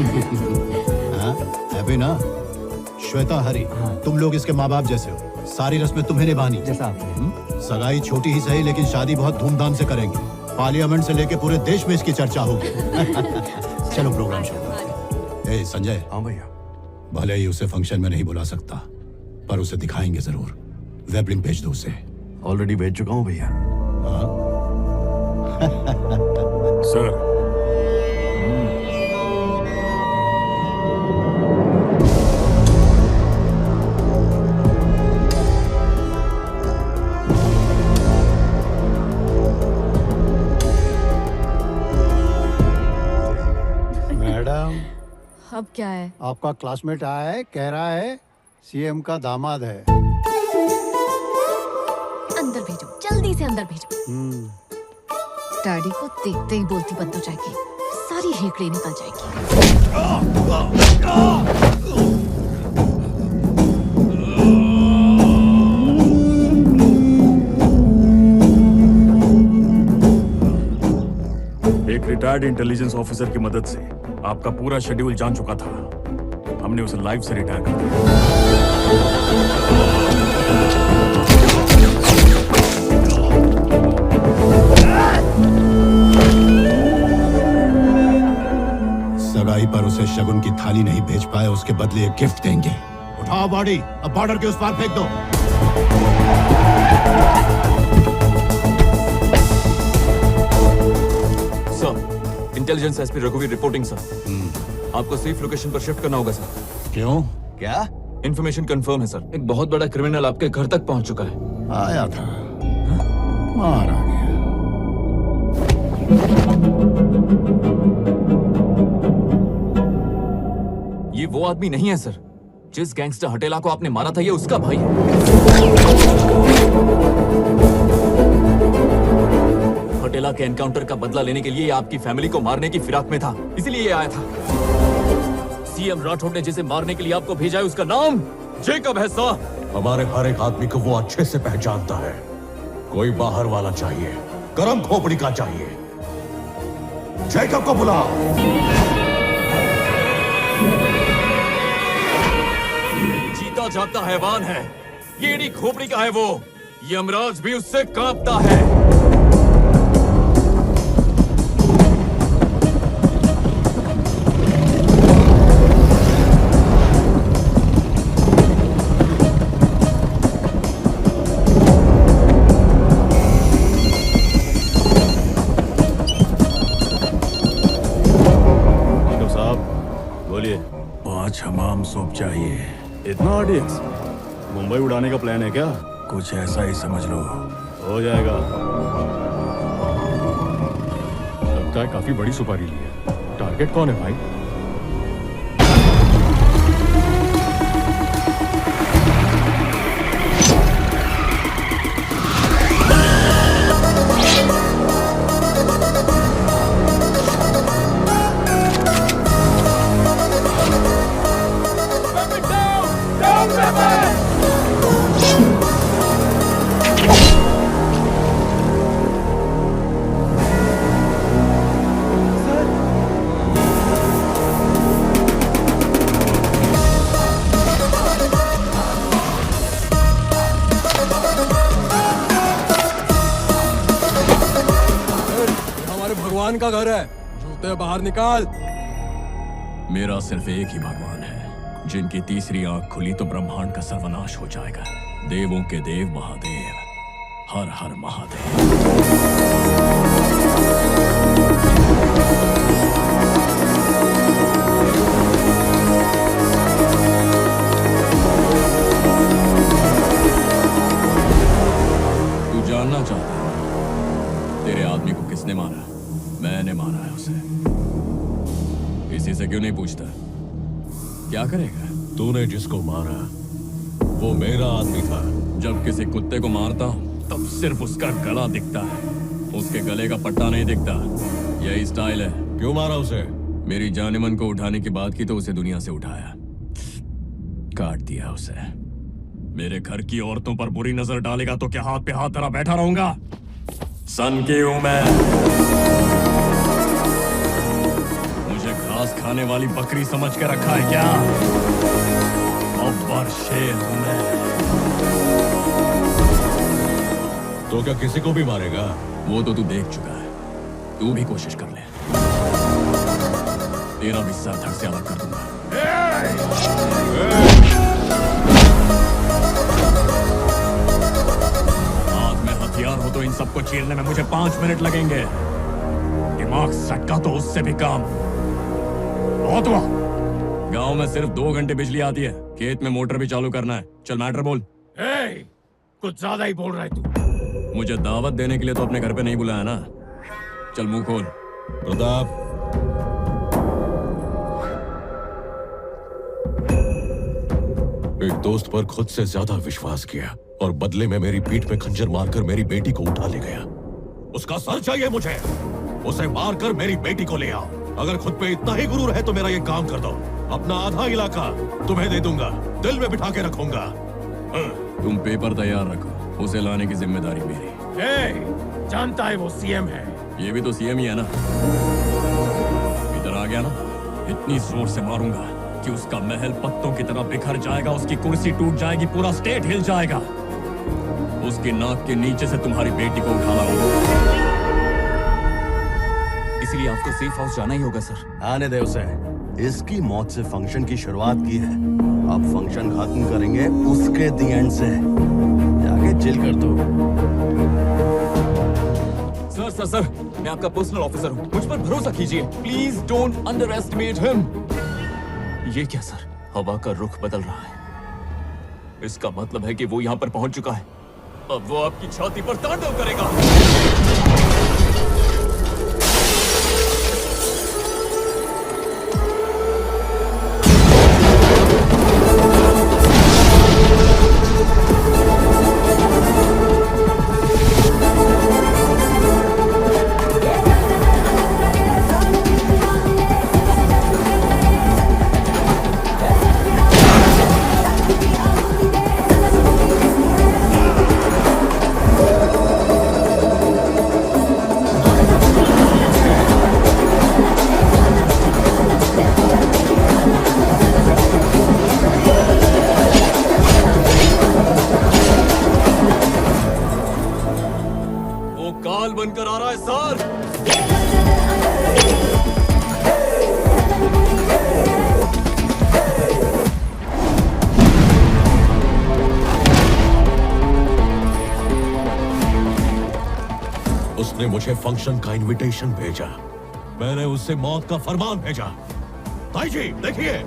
हैप्पी ना? श्वेता, हरी, तुम लोग इसके माँ बाप जैसे हो। सारी रस्में तुम्हें निभानी जैसा आपने। सगाई छोटी ही सही, लेकिन शादी बहुत धूमधाम से करेंगे। पार्लियामेंट से लेके पूरे देश में इसकी चर्चा होगी। चलो प्रोग्राम शुरू। ए संजय। हाँ भैया। भले ही उसे फंक्शन में नहीं बुला सकता, पर उसे दिखाएंगे जरूर। वेब लिंक भेज दो उसे। ऑलरेडी भेज चुका हूँ भैया। सर, मैडम, अब क्या है? आपका क्लासमेट आया है, कह रहा है सीएम का दामाद है। अंदर भेजो, जल्दी से अंदर भेजो। डैडी को देखते ही बोलती बंद हो जाएगी, सारी हेकड़ी निकल जाएगी। एक रिटायर्ड इंटेलिजेंस ऑफिसर की मदद से आपका पूरा शेड्यूल जान चुका था। हमने उसे लाइफ से रिटायर कर सगाई पर उसे शगुन की थाली नहीं भेज पाए, उसके बदले एक गिफ्ट देंगे। उठाओ बॉडी, अब बॉर्डर के उस पार फेंक दो। सर, इंटेलिजेंस एसपी रघुवीर रिपोर्टिंग सर। आपको सेफ लोकेशन पर शिफ्ट करना होगा सर। क्यों? क्या? इन्फॉर्मेशन कंफर्म है सर। एक बहुत बड़ा क्रिमिनल आपके घर तक पहुंच चुका है। आया था, मार आ गया। ये वो आदमी नहीं है सर। जिस गैंगस्टर हटेला को आपने मारा था, ये उसका भाई है। हटेला के एनकाउंटर का बदला लेने के लिए ये आपकी फैमिली को मारने की फिराक में था, इसलिए ये आया था। सीएम राठौड़ ने जिसे मारने के लिए आपको भेजा है, उसका नाम जेकब है सर। हमारे हर एक आदमी को वो अच्छे से पहचानता है। कोई बाहर वाला चाहिए, गरम खोपड़ी का चाहिए। जेकब को बुलाओ। जीता जागता हैवान है, ये एड़ी खोपड़ी का है वो। यमराज भी उससे कांपता है। बोलिए। 5 हमाम सूप चाहिए। इतना आरडीएक्स? मुंबई उड़ाने का प्लान है क्या? कुछ ऐसा ही समझ लो। हो जाएगा। लगता है काफी बड़ी सुपारी ली है। टारगेट कौन है भाई? भगवान का घर है, जूते बाहर निकाल। मेरा सिर्फ एक ही भगवान है। जिनकी तीसरी आंख खुली तो ब्रह्मांड का सर्वनाश हो जाएगा। देवों के देव महादेव, हर हर महादेव। तू जानना चाहता है तेरे आदमी को किसने मारा? मैंने मारा है उसे। इसी से क्यों नहीं पूछता? क्या करेगा? तूने जिसको मारा वो मेरा आदमी था। जब किसी कुत्ते को मारता हूँ तब सिर्फ उसका गला दिखता है, उसके गले का पट्टा नहीं दिखता। यही स्टाइल है। क्यों मारा उसे? मेरी जानेमन को उठाने की बात की तो उसे दुनिया से उठाया, काट दिया उसे। मेरे घर की औरतों पर बुरी नजर डालेगा तो क्या हाथ पे हाथ धरा बैठा रहूंगा? सन की हूं मैं। मुझे घास खाने वाली बकरी समझ के रखा है क्या? अब्बर शेर हूं मैं। तो क्या किसी को भी मारेगा? वो तो तू देख चुका है। तू भी कोशिश कर ले, तेरा भी सर धड़ से अलग कर दूंगा। हथियार हो तो इन सबको चीरने में मुझे 5 मिनट लगेंगे। दिमाग सटका तो उससे भी काम। बहुत हुआ। गांव में सिर्फ 2 घंटे बिजली आती है, खेत में मोटर भी चालू करना है। चल मैटर बोल। कुछ ज्यादा ही बोल रहा है तू। मुझे दावत देने के लिए तो अपने घर पे नहीं बुलाया ना। चल मुंह खोल। प्रताप, एक दोस्त पर खुद से ज्यादा विश्वास किया और बदले में मेरी पीठ पे खंजर मारकर मेरी बेटी को उठा ले गया। उसका सर चाहिए मुझे। उसे मारकर मेरी बेटी को ले आओ। अगर खुद पे इतना ही गुरूर है तो मेरा ये काम कर दो। अपना आधा इलाका तुम्हें दे दूंगा, दिल में बिठा के रखूंगा। तुम पेपर तैयार रखो, उसे लाने की जिम्मेदारी मेरी। जानता है वो सीएम है, ये भी तो सीएम ही है ना। इधर आ गया ना, इतनी जोर से मारूंगा कि उसका महल पत्तों की तरह बिखर जाएगा, उसकी कुर्सी टूट जाएगी, पूरा स्टेट हिल जाएगा। उसकी नाक के नीचे से तुम्हारी बेटी को उठाना होगा। इसलिए आपको सेफ हाउस जाना ही होगा सर। आने दे उसे। इसकी मौत से फंक्शन की शुरुआत की है, अब फंक्शन खत्म करेंगे उसके दी एंड से। जाके चिल कर दो। सर सर सर, मैं आपका पर्सनल ऑफिसर हूँ, मुझ पर भरोसा कीजिए। Please don't under estimate him. ये क्या सर, हवा का रुख बदल रहा है। इसका मतलब है कि वो यहाँ पर पहुंच चुका है। अब वो आपकी छाती पर तांडव करेगा। काल बनकर आ रहा है सर। उसने मुझे फंक्शन का इनविटेशन भेजा, मैंने उससे मौत का फरमान भेजा। भाई जी देखिए,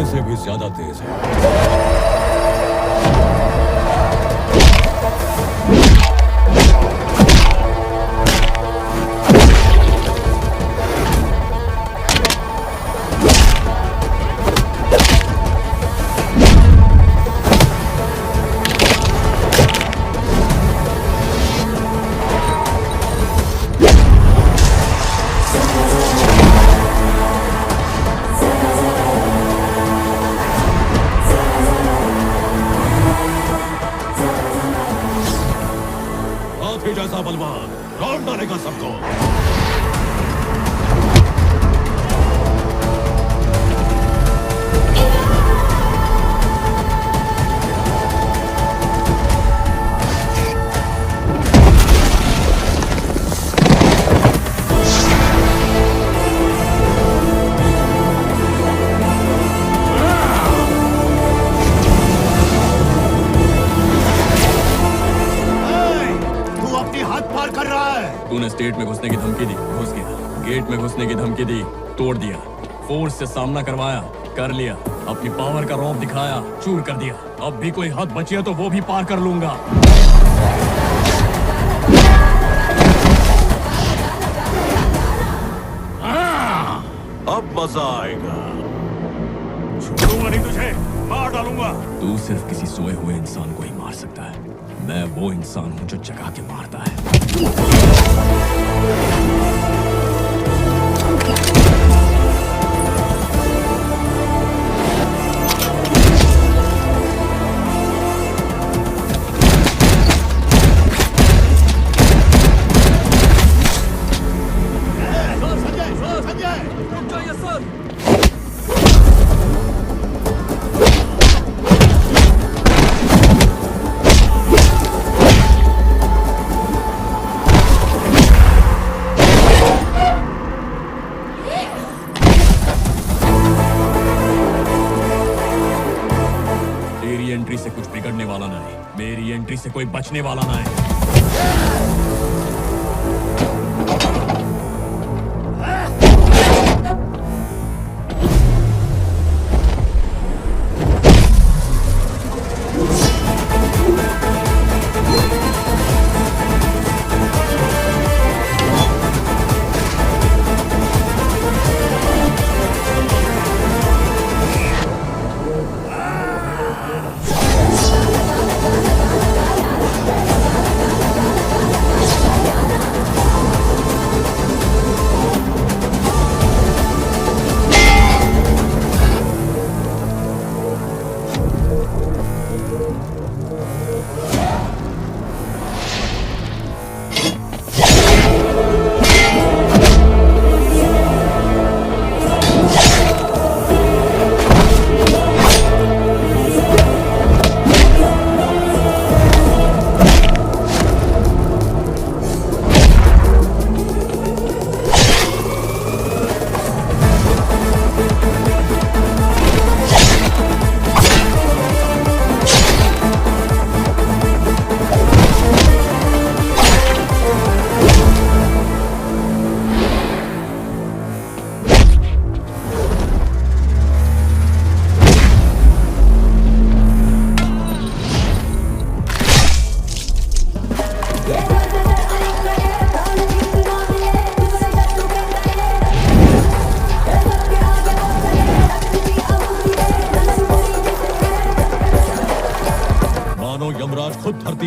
से भी ज्यादा तेज है। जैसा बलवान लौट डालेगा सबको। तूने स्टेट में घुसने की धमकी दी, घुस गया। गेट में घुसने की धमकी दी, तोड़ दिया। फोर्स से सामना करवाया, कर लिया। अपनी पावर का रौब दिखाया, चूर कर दिया। अब भी कोई हद बची है तो वो भी पार कर लूंगा। अब मजा आएगा। छोड़ूंगा नहीं तुझे, मार डालूंगा। तू सिर्फ किसी सोए हुए इंसान को ही मार सकता है। मैं वो इंसान हूं जो जगा के मारता है। तेरी एंट्री से कुछ बिगड़ने वाला ना है, मेरी एंट्री से कोई बचने वाला ना है।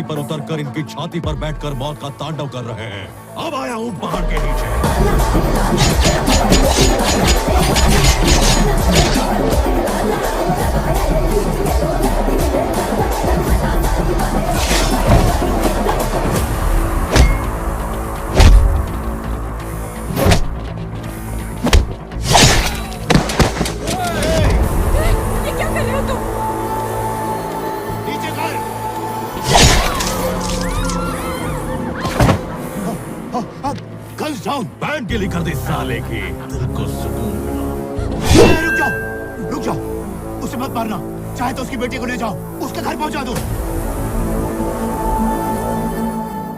छाती पर उतरकर इनकी छाती पर बैठकर मौत का तांडव कर रहे हैं। अब आया हूं पहाड़ के नीचे। ये क्या कर रहे हो तुम? नीचे कर। Guns down. बैंड गिली कर दी साले की, दिल को सुकून मिला। रुक जाओ, उसे मत मारना। चाहे तो उसकी बेटी को ले जाओ, उसके घर पहुंचा दो।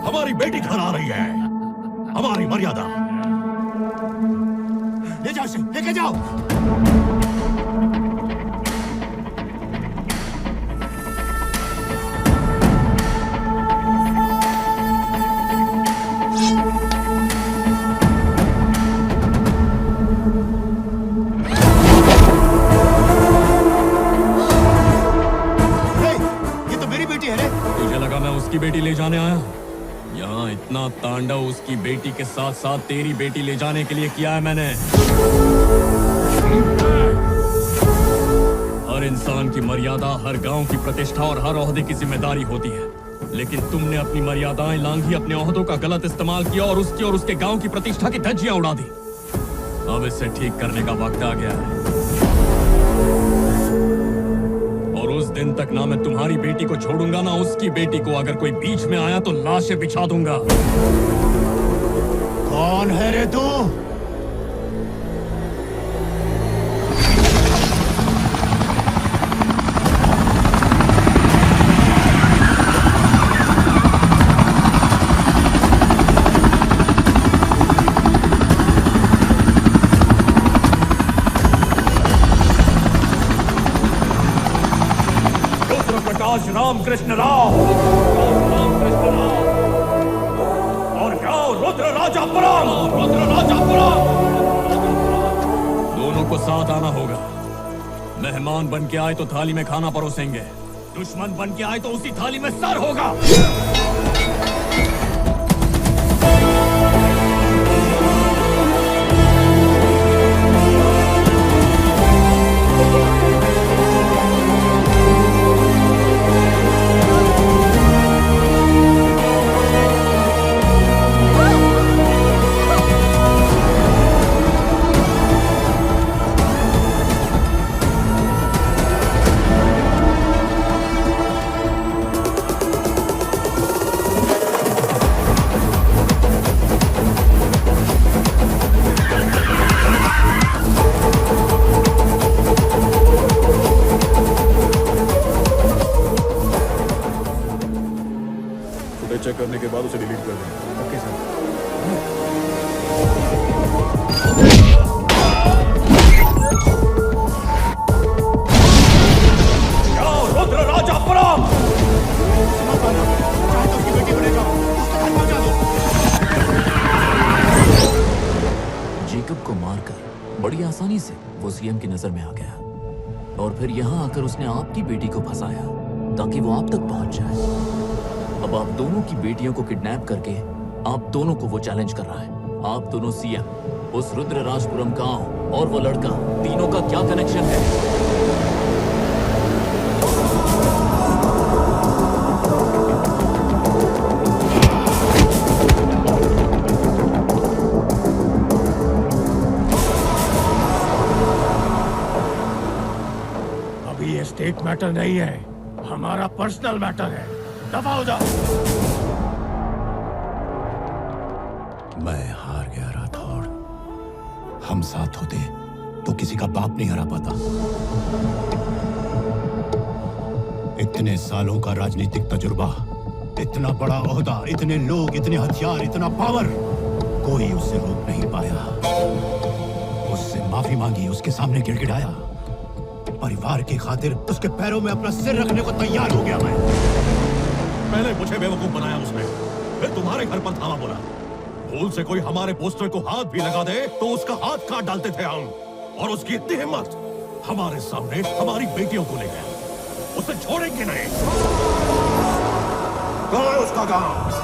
हमारी बेटी घर आ रही है, हमारी मर्यादा। ले जाओ उसे, लेके जाओ। ये तो मेरी बेटी है रे। तुझे लगा मैं उसकी बेटी ले जाने आया? यहाँ इतना तांडव उसकी बेटी के साथ साथ तेरी बेटी ले जाने के लिए किया है मैंने। हर इंसान की मर्यादा, हर गांव की प्रतिष्ठा और हर ओहदे की जिम्मेदारी होती है, लेकिन तुमने अपनी मर्यादाएं लांघी, अपने ओहदों का गलत इस्तेमाल किया और उसकी और उसके गांव की प्रतिष्ठा की धज्जियां उड़ा दी। अब इसे ठीक करने का वक्त आ गया है। और उस दिन तक ना मैं तुम्हारी बेटी को छोड़ूंगा ना उसकी बेटी को। अगर कोई बीच में आया तो लाशें बिछा दूंगा। कौन है रे तू? रामकृष्ण राव, रामकृष्ण राव, और जाओ रुद्र राजापुरम, रुद्र राजापुरम। दोनों को साथ आना होगा। मेहमान बन के आए तो थाली में खाना परोसेंगे, दुश्मन बन के आए तो उसी थाली में सर होगा। चेक करने के बाद उसे डिलीट कर दें। Okay sir. जाओ रुद्र राजापुरम। चाहे तो उसकी बेटी को ले जाओ, उसके घर पहुंचा दो। जेकब को मारकर बड़ी आसानी से वो सीएम की नजर में आ गया और फिर यहाँ आकर उसने आपकी बेटी को फंसाया ताकि वो आप तक पहुंच जाए। अब आप दोनों की बेटियों को किडनैप करके आप दोनों को वो चैलेंज कर रहा है। आप दोनों सीएम, उस रुद्र राजपुरम गांव और वो लड़का, तीनों का क्या कनेक्शन है? अभी ये स्टेट मैटर नहीं है, हमारा पर्सनल मैटर है। दफा हो जाओ। मैं हार गया राठौड़। हम साथ होते तो किसी का बाप नहीं हरा पाता। इतने सालों का राजनीतिक तजुर्बा, इतना बड़ा ओहदा, इतने लोग, इतने हथियार, इतना पावर, कोई उससे रोक नहीं पाया। उससे माफी मांगी, उसके सामने गिड़गिड़ाया। परिवार की खातिर उसके पैरों में अपना सिर रखने को तैयार हो गया मैं। पहले मुझे बेवकूफ बनाया उसने, फिर तुम्हारे घर पर धावा बोला। भूल से कोई हमारे पोस्टर को हाथ भी लगा दे तो उसका हाथ काट डालते थे हम। और उसकी इतनी हिम्मत, हमारे सामने हमारी बेटियों को ले गया। उसे छोड़ेंगे नहीं। कहाँ है उसका गांव?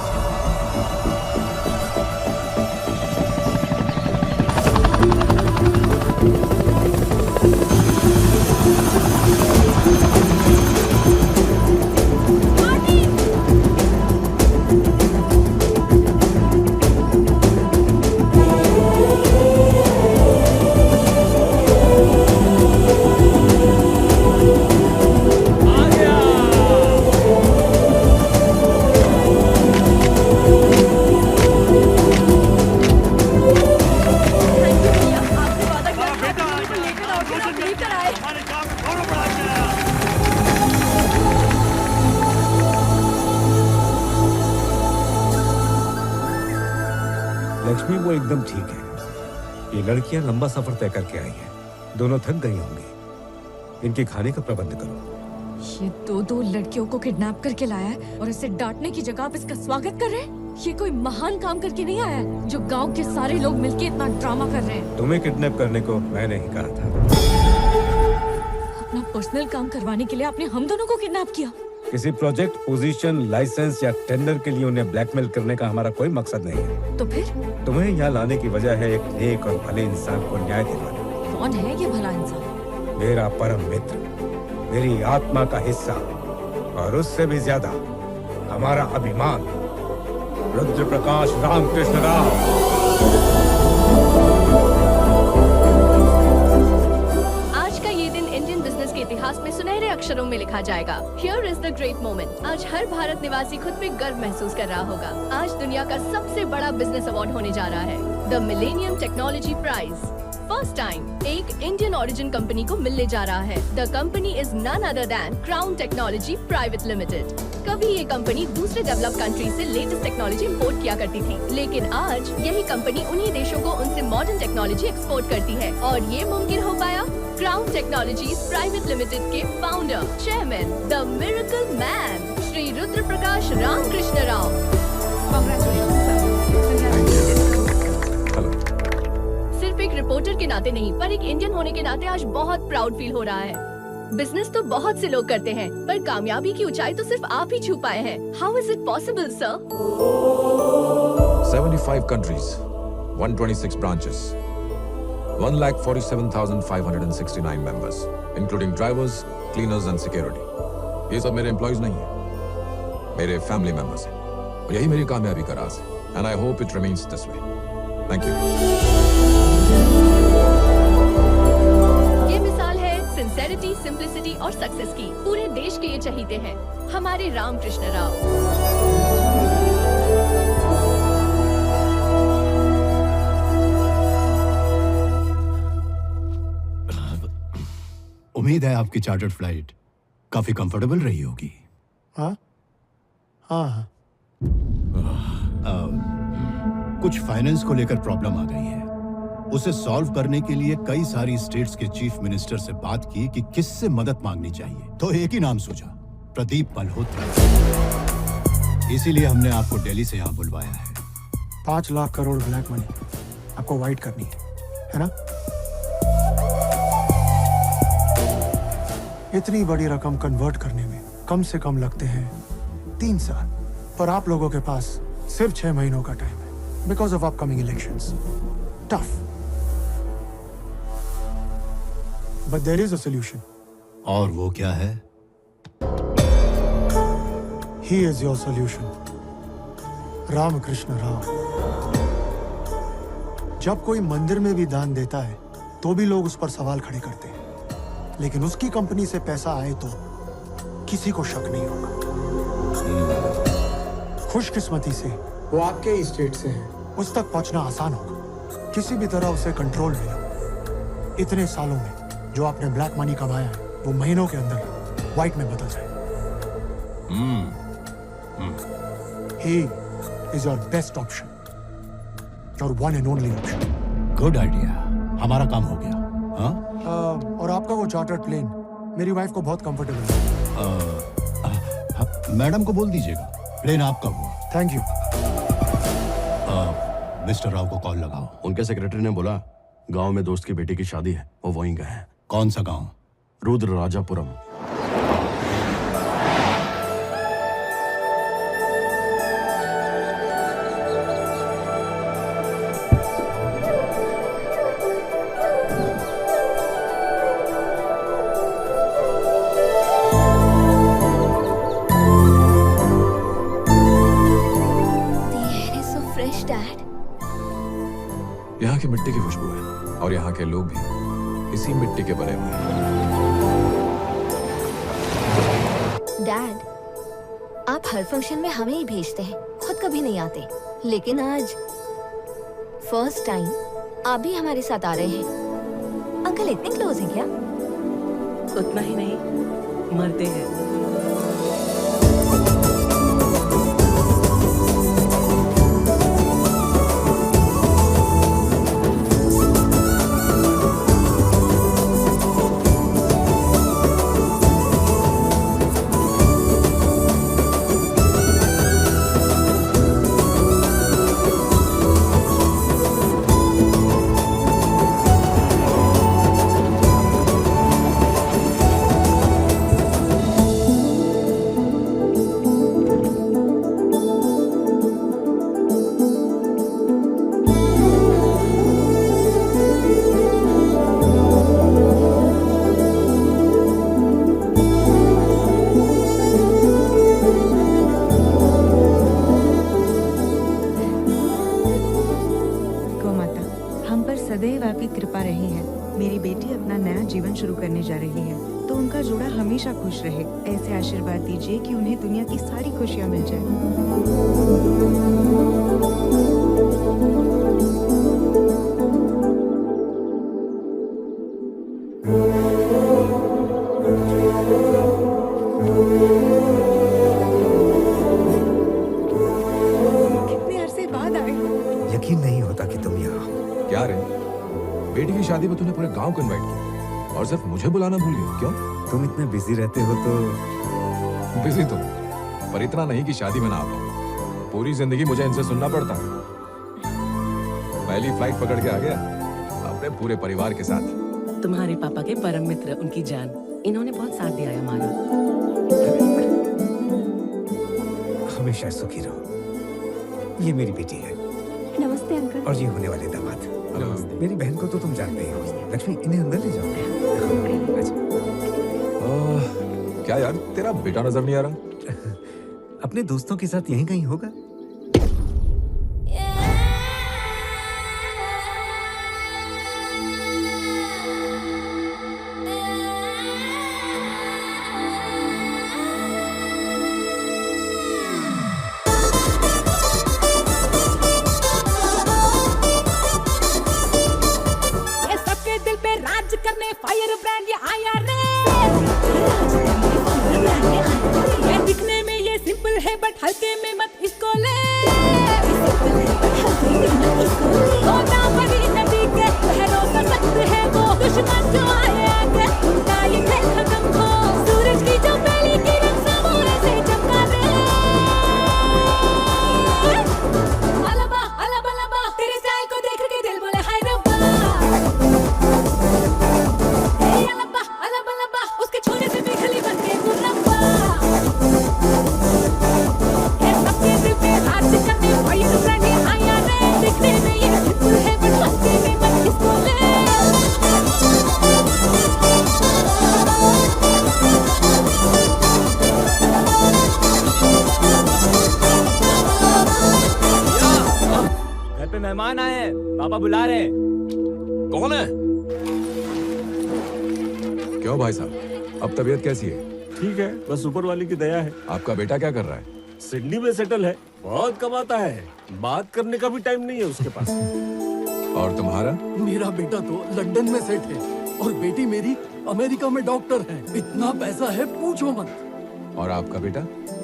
लक्ष्मी, वो एकदम ठीक है। ये लड़कियां लंबा सफर तय करके आई हैं। दोनों थक गई होंगी। इनके खाने का प्रबंध करो। ये दो लड़कियों को किडनैप करके लाया है और इसे डांटने की जगह आप इसका स्वागत कर रहे हैं। ये कोई महान काम करके नहीं आया है जो गांव के सारे लोग मिलके इतना ड्रामा कर रहे हैं। तुम्हें किडनैप करने को मैंने ही कहा था। अपना पर्सनल काम करवाने के लिए आपने हम दोनों को किडनैप किया। किसी प्रोजेक्ट, पोजीशन, लाइसेंस या टेंडर के लिए उन्हें ब्लैकमेल करने का हमारा कोई मकसद नहीं है। तो फिर तुम्हें यहाँ लाने की वजह है एक नेक और भले इंसान को न्याय दिलाना। कौन है ये भला इंसान? मेरा परम मित्र, मेरी आत्मा का हिस्सा और उससे भी ज्यादा हमारा अभिमान, रुद्र प्रकाश रामकृष्ण राव। आज का ये दिन इंडियन बिजनेस के इतिहास में सुनहरे अक्षरों में लिखा जाएगा। Here is the great moment। आज हर भारत निवासी खुद पे गर्व महसूस कर रहा होगा। आज दुनिया का सबसे बड़ा बिजनेस अवार्ड होने जा रहा है, the millennium technology prize. First time एक इंडियन ओरिजिन कंपनी को मिलने जा रहा है। The company is none other than crown technology private limited. कभी ये कंपनी दूसरे डेवलप कंट्री से लेटेस्ट टेक्नोलॉजी इंपोर्ट किया करती थी, लेकिन आज यही कंपनी उन्हीं देशों को उनसे मॉडर्न टेक्नोलॉजी एक्सपोर्ट करती है। और ये मुमकिन हो पाया क्राउन टेक्नोलॉजीज प्राइवेट लिमिटेड के founder, chairman, the miracle man, Shri Rudra Prakash Ramakrishna Rao. सिर्फ एक रिपोर्टर के नाते नहीं, पर एक इंडियन होने के नाते आज बहुत प्राउड फील हो रहा है। बिजनेस तो बहुत से लोग करते हैं, पर कामयाबी की ऊंचाई तो सिर्फ आप ही छू पाए हैं। How is it possible, sir? 75 countries, 126 branches, 1,47,569 members, including drivers, cleaners and security. ये सब मेरे एम्प्लॉइज नहीं हैं, मेरे फैमिली मेंबर्स हैं, और यही मेरी कामयाबी का राज है। And I hope it remains this way. Thank you. ये मिसाल है सिंसेरिटी, सिंप्लिसिटी और सक्सेस की। पूरे देश के ये चहीते हैं, हमारे रामकृष्ण राव। उम्मीद है आपकी चार्टर्ड फ्लाइट काफी कंफर्टेबल रही होगी। हाँ हाँ। कुछ फाइनेंस को लेकर प्रॉब्लम आ गई है। उसे सॉल्व करने के लिए कई सारी स्टेट्स के चीफ मिनिस्टर से बात की कि किससे मदद मांगनी चाहिए, तो एक ही नाम सूझा, प्रदीप मल्होत्रा। इसीलिए हमने आपको दिल्ली से यहाँ बुलवाया है। 5 लाख करोड़ ब्लैक मनी आपको वाइट करनी है ना? इतनी बड़ी रकम कन्वर्ट करने में कम से कम लगते हैं 3 साल, पर आप लोगों के पास सिर्फ 6 महीनों का टाइम है because of upcoming elections. Tough, but there is a solution. और वो क्या है? He is your solution, Ramakrishna Rao. जब कोई मंदिर में भी दान देता है तो भी लोग उस पर सवाल खड़े करते हैं, लेकिन उसकी कंपनी से पैसा आए तो किसी को शक नहीं होगा। खुशकिस्मती से वो आपके ही स्टेट से है, उस तक पहुंचना आसान होगा। किसी भी तरह उसे कंट्रोल में लो। इतने सालों में जो आपने ब्लैक मनी कमाया है वो महीनों के अंदर व्हाइट में बदल जाए। He is your best option, your one and only option. Good idea, हमारा काम हो गया। हाँ? और आपका वो चार्टर्ड प्लेन मेरी वाइफ को बहुत कंफर्टेबल है। मैडम को बोल दीजिएगा प्लेन आपका हुआ। Thank you. मिस्टर राव को कॉल लगाओ। उनके सेक्रेटरी ने बोला गांव में दोस्त की बेटी की शादी है, वो वहीं गए हैं। कौन सा गांव? रुद्र राजापुरम। की मिट्टी की खुशबू है और यहाँ के लोग भी इसी मिट्टी के बने हुए हैं। डैड, आप हर फंक्शन में हमें ही भेजते हैं, खुद कभी नहीं आते। लेकिन आज फर्स्ट टाइम आप भी हमारे साथ आ रहे हैं। अंकल इतने क्लोज हैं क्या? उतना ही नहीं, मरते हैं। सदैव आपकी कृपा रही है। मेरी बेटी अपना नया जीवन शुरू करने जा रही है, तो उनका जोड़ा हमेशा खुश रहे। ऐसे आशीर्वाद दीजिए कि उन्हें दुनिया की सारी खुशियाँ मिल कितने अरसे बाद आए। यकीन नहीं होता कि तुम यहाँ हो। क्या रे, बेटी की शादी में तूने पूरे गांव को इनवाइट किया और सिर्फ मुझे बुलाना भूल गया? क्यों? तुम इतने बिजी रहते हो तो। बिजी तुम, पर इतना नहीं कि शादी में ना आ पाऊं। पूरी जिंदगी मुझे इनसे सुनना पड़ता है। पहली फ्लाइट पकड़ के आ गया अपने पूरे परिवार के साथ। तुम्हारे पापा के परम मित्र, उनकी जान, इन्होंने बहुत साथ दिया है हमारा। हमेशा सुखी रहो। ये मेरी बेटी है। नमस्ते अंकल। और ये होने वाले दामाद। मेरी बहन को तो तुम जानते ही हो। लक्ष्मी, इन्हें अंदर ले जाओ। क्या यार, तेरा बेटा नजर नहीं आ रहा? अपने दोस्तों के साथ यहीं कहीं होगा। फायर ब्रांड ये आया रे। ये दिखने में ये सिंपल है बट हल्के में मत इसको ले। गोदा भरी नदी के लहरों का संग है वो, दुश्मन जो आए आगे उनका ये खेल खत्म हो। सूरज की जो पहली किरण सामने से चमका रे। अलबा अलबा अलबा, तेरे स्टाइल को देख के दिल बोले हाय रब्बा। घर पे मेहमान आए हैं, पापा बुला रहे हैं। कौन है? क्यों भाई साहब, अब तबीयत कैसी है? ठीक है, बस ऊपर वाली की दया है। आपका बेटा क्या कर रहा है? सिडनी में सेटल है, बहुत कमाता है, बात करने का भी टाइम नहीं है उसके पास। और तुम्हारा? मेरा बेटा तो लंदन में सेट है और बेटी मेरी अमेरिका में डॉक्टर है। इतना पैसा है पूछो मत। और आपका बेटा?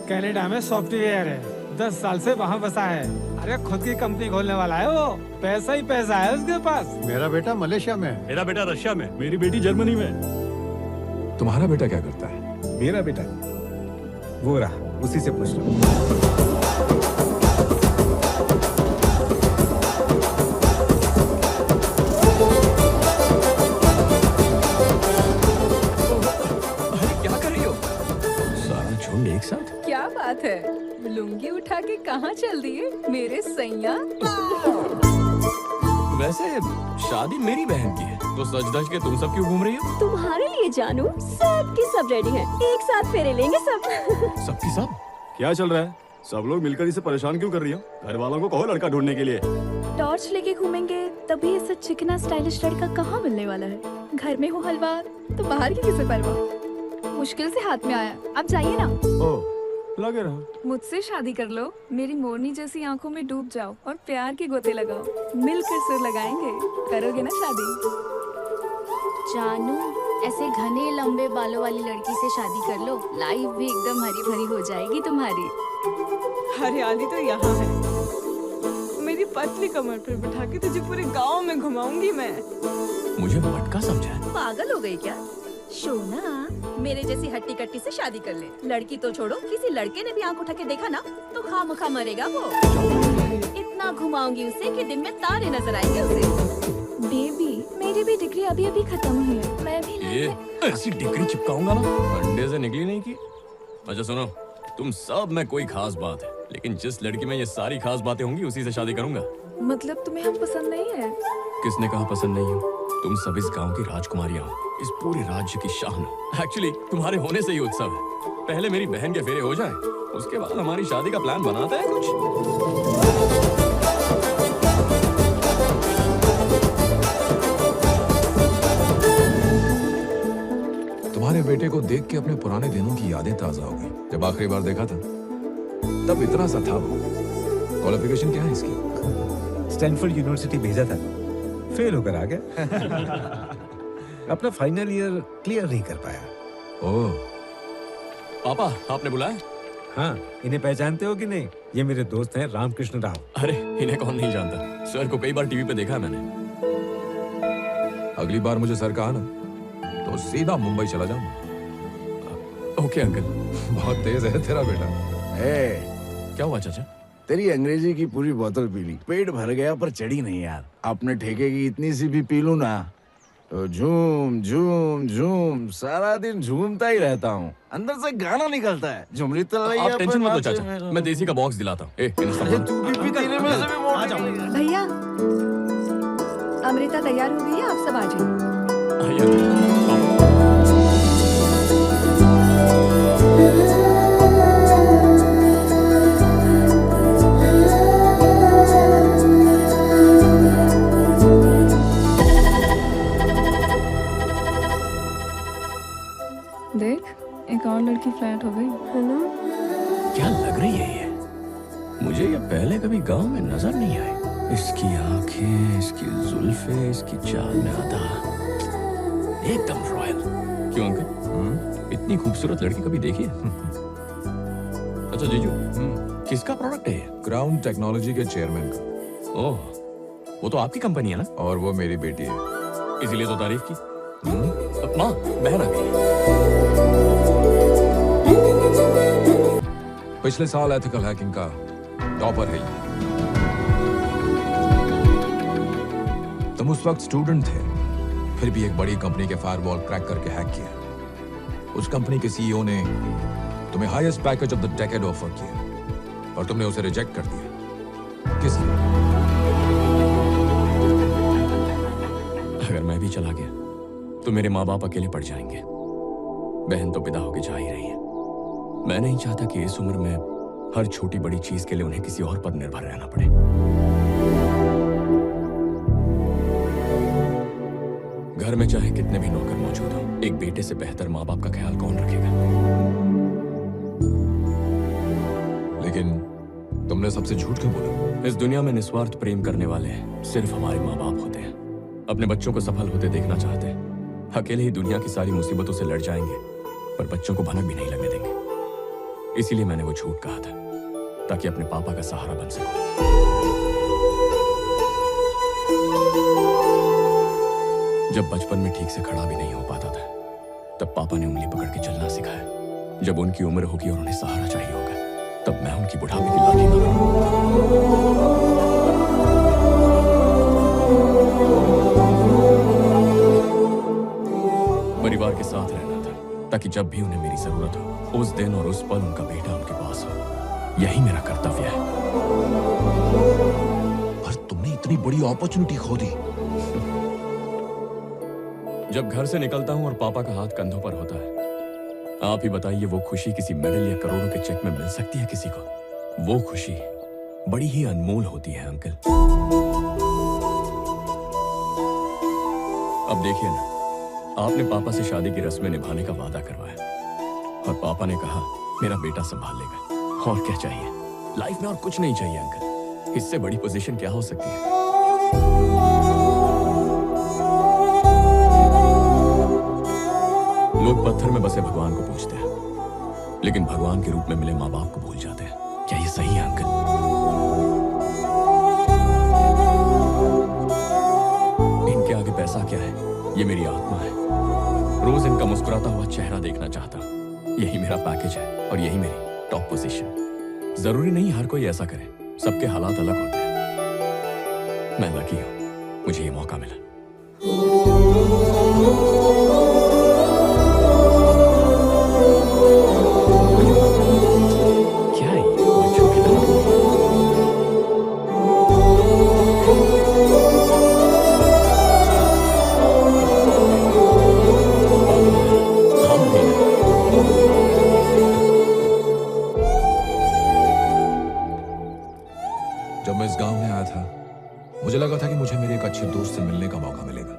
कनाडा में सॉफ्टवेयर है, 10 साल से वहाँ बसा है। अरे खुद की कंपनी खोलने वाला है वो, पैसा ही पैसा है उसके पास। मेरा बेटा मलेशिया में, मेरा बेटा रशिया में, मेरी बेटी जर्मनी में। तुम्हारा बेटा क्या करता है? मेरा बेटा वो रहा, उसी से पूछ लो। एक साथ? क्या बात है, लुंगी उठा के कहाँ चल दिए मेरे सैया? वैसे शादी मेरी बहन की है, तो सज धज के तुम सब क्यों घूम रही हो? तुम्हारे लिए जानू, सब की सब रेडी है, एक साथ फेरे लेंगे सब। सबकी सब? क्या चल रहा है? सब लोग मिलकर इसे परेशान क्यों कर रही हो? घर वालों को कहो लड़का ढूंढने के लिए। टॉर्च टॉर्च लेके घूमेंगे तभी ऐसा चिकना स्टाइलिश लड़का कहाँ मिलने वाला है। घर में हो हलवा तो बाहर की किसे परवाह। मुश्किल से हाथ में आया, आप जाइए ना। लगे रहो। मुझसे शादी कर लो, मेरी मोरनी जैसी आंखों में डूब जाओ और प्यार के गोते लगाओ, मिलकर सुर लगाएंगे। करोगे ना शादी? जानू, ऐसे घने लंबे बालों वाली लड़की से शादी कर लो, लाइफ भी एकदम हरी भरी हो जाएगी तुम्हारी। हरियाली तो यहाँ है, मेरी पतली कमर पर बिठा के तुझे पूरे गांव में घुमाऊंगी मैं। मुझे मटका समझा है? पागल हो गई क्या? शोना, मेरे जैसी हट्टी कट्टी से शादी कर ले। लड़की तो छोड़ो, किसी लड़के ने भी आंख उठा के देखा ना तो खामखा मरेगा वो। इतना घुमाऊंगी उसे कि दिन में तारे नजर आएंगे उसे। बेबी, मेरी भी डिग्री अभी अभी खत्म हुई है, मैं भी ये ऐसी डिग्री चिपकाऊंगा ना, अंडे से निकली नहीं की। अच्छा सुनो, तुम सब में कोई खास बात है, लेकिन जिस लड़की में ये सारी खास बातें होंगी उसी से शादी करूंगा। मतलब तुम्हें हम पसंद नहीं है? किसने कहा पसंद नहीं हो? तुम सब इस गांव की राजकुमारियां हो, इस पूरे राज्य की शान हो। एक्चुअली तुम्हारे होने से ही उत्सव है। पहले मेरी बहन के फेरे हो जाएं, उसके बाद हमारी शादी का प्लान बनाते हैं कुछ। तुम्हारे बेटे को देख के अपने पुराने दिनों की यादें ताजा हो गई। जब आखिरी बार देखा था तब इतना सा था वो। क्वालिफिकेशन क्या है इसकी? स्टैनफोर्ड यूनिवर्सिटी भेजा था, फेल होकर आ गया। अपना फाइनल ईयर क्लियर नहीं कर पाया। ओह, पापा आपने बुलाया? हाँ, इन्हें पहचानते हो कि नहीं? ये मेरे दोस्त हैं रामकृष्ण राव। अरे इन्हें कौन नहीं जानता, सर को कई बार टीवी पे देखा है मैंने। अगली बार मुझे सर कहा ना तो सीधा मुंबई चला जाऊंगा। Okay uncle. बहुत तेज है तेरा बेटा। क्या हुआ चाचा? तेरी अंग्रेजी की पूरी बोतल पी ली, पेट भर गया पर चढ़ी नहीं यार। अपने ठेके की इतनी सी भी पी लूं ना तो झूम झूम झूम सारा दिन झूमता ही रहता हूँ। अंदर से गाना निकलता है, झुमरी आप टेंशन मत लो चाचा, मैं देसी का बॉक्स दिलाता हूँ। तू भी पी में से भी आ जाओ। भैया, अमृता तैयार हो गई है, आप सब आ जाइए। देख, एक और लड़की फ्लैट हो गई है ना? क्या लग रही है ये? मुझे ये पहले कभी गांव में नजर नहीं आई। इसकी आंखें, इसकी जुल्फे, इसकी चाल में आता एकदम रॉयल। क्यों अंकल, इतनी खूबसूरत लड़की कभी देखी है? अच्छा जीजू, किसका प्रोडक्ट है ये? क्राउन टेक्नोलॉजी के चेयरमैन का। ओह, वो तो आपकी कंपनी है ना? और वो मेरी बेटी है, इसीलिए तो तारीफ की। माँ, बहन आ गई। पिछले साल एथिकल हैकिंग का टॉपर है। तुम उस वक्त स्टूडेंट थे, फिर भी एक बड़ी कंपनी के फायरवॉल क्रैक करके हैक किया। उस कंपनी के सीईओ ने तुम्हें highest package of the decade offer किया और तुमने उसे रिजेक्ट कर दिया। किस लिए? अगर मैं भी चला गया तो मेरे माँ बाप अकेले पड़ जाएंगे। बहन तो विदा होके जा ही रही है। मैं नहीं चाहता कि इस उम्र में हर छोटी बड़ी चीज के लिए उन्हें किसी और पर निर्भर रहना पड़े। घर में चाहे कितने भी नौकर मौजूद हो, एक बेटे से बेहतर माँ बाप का ख्याल कौन रखेगा? लेकिन तुमने सबसे झूठ क्यों बोला? इस दुनिया में निस्वार्थ प्रेम करने वाले सिर्फ हमारे माँ बाप होते हैं। अपने बच्चों को सफल होते देखना चाहते हैं। अकेले ही दुनिया की सारी मुसीबतों से लड़ जाएंगे, पर बच्चों को भनक भी नहीं लगने देंगे। इसीलिए मैंने वो झूठ कहा था, ताकि अपने पापा का सहारा बन सकूं। जब बचपन में ठीक से खड़ा भी नहीं हो पाता था, तब पापा ने उंगली पकड़ के चलना सिखाया। जब उनकी उम्र होगी और उन्हें सहारा चाहिए होगा, तब मैं उनकी बुढ़ापे की लाठी न बनूं। परिवार के साथ रहना था, ताकि जब भी उन्हें मेरी जरूरत हो, उस दिन और उस पल उनका बेटा उनके पास हो। यही मेरा कर्तव्य है। पर तुमने इतनी बड़ी अपॉर्चुनिटी खो दी। जब घर से निकलता हूँ और पापा का हाथ कंधों पर होता है, आप ही बताइए वो खुशी किसी मेडल या करोड़ों के चेक में मिल सकती है किसी को? वो खुशी बड़ी ही अनमोल होती है अंकल। अब देखिए ना, आपने पापा से शादी की रस्में निभाने का वादा करवाया और पापा ने कहा मेरा बेटा संभाल लेगा। और क्या चाहिए लाइफ में? और कुछ नहीं चाहिए अंकल। इससे बड़ी पोजीशन क्या हो सकती है? लोग पत्थर में बसे भगवान को पूजते हैं, लेकिन भगवान के रूप में मिले माँ बाप को भूल जाते हैं। क्या ये सही है अंकल? इनके आगे पैसा क्या है? ये मेरी आत्मा है। रोज इनका मुस्कुराता हुआ चेहरा देखना चाहता हूँ। यही मेरा पैकेज है और यही मेरी टॉप पोजीशन। जरूरी नहीं हर कोई ऐसा करे, सबके हालात अलग होते हैं। मैं लकी हूँ, मुझे ये मौका मिला। क्या है ये? बच्चों की तरह जब मैं इस गांव में आया था, मुझे लगा था कि मुझे मेरे एक अच्छे दोस्त से मिलने का मौका मिलेगा,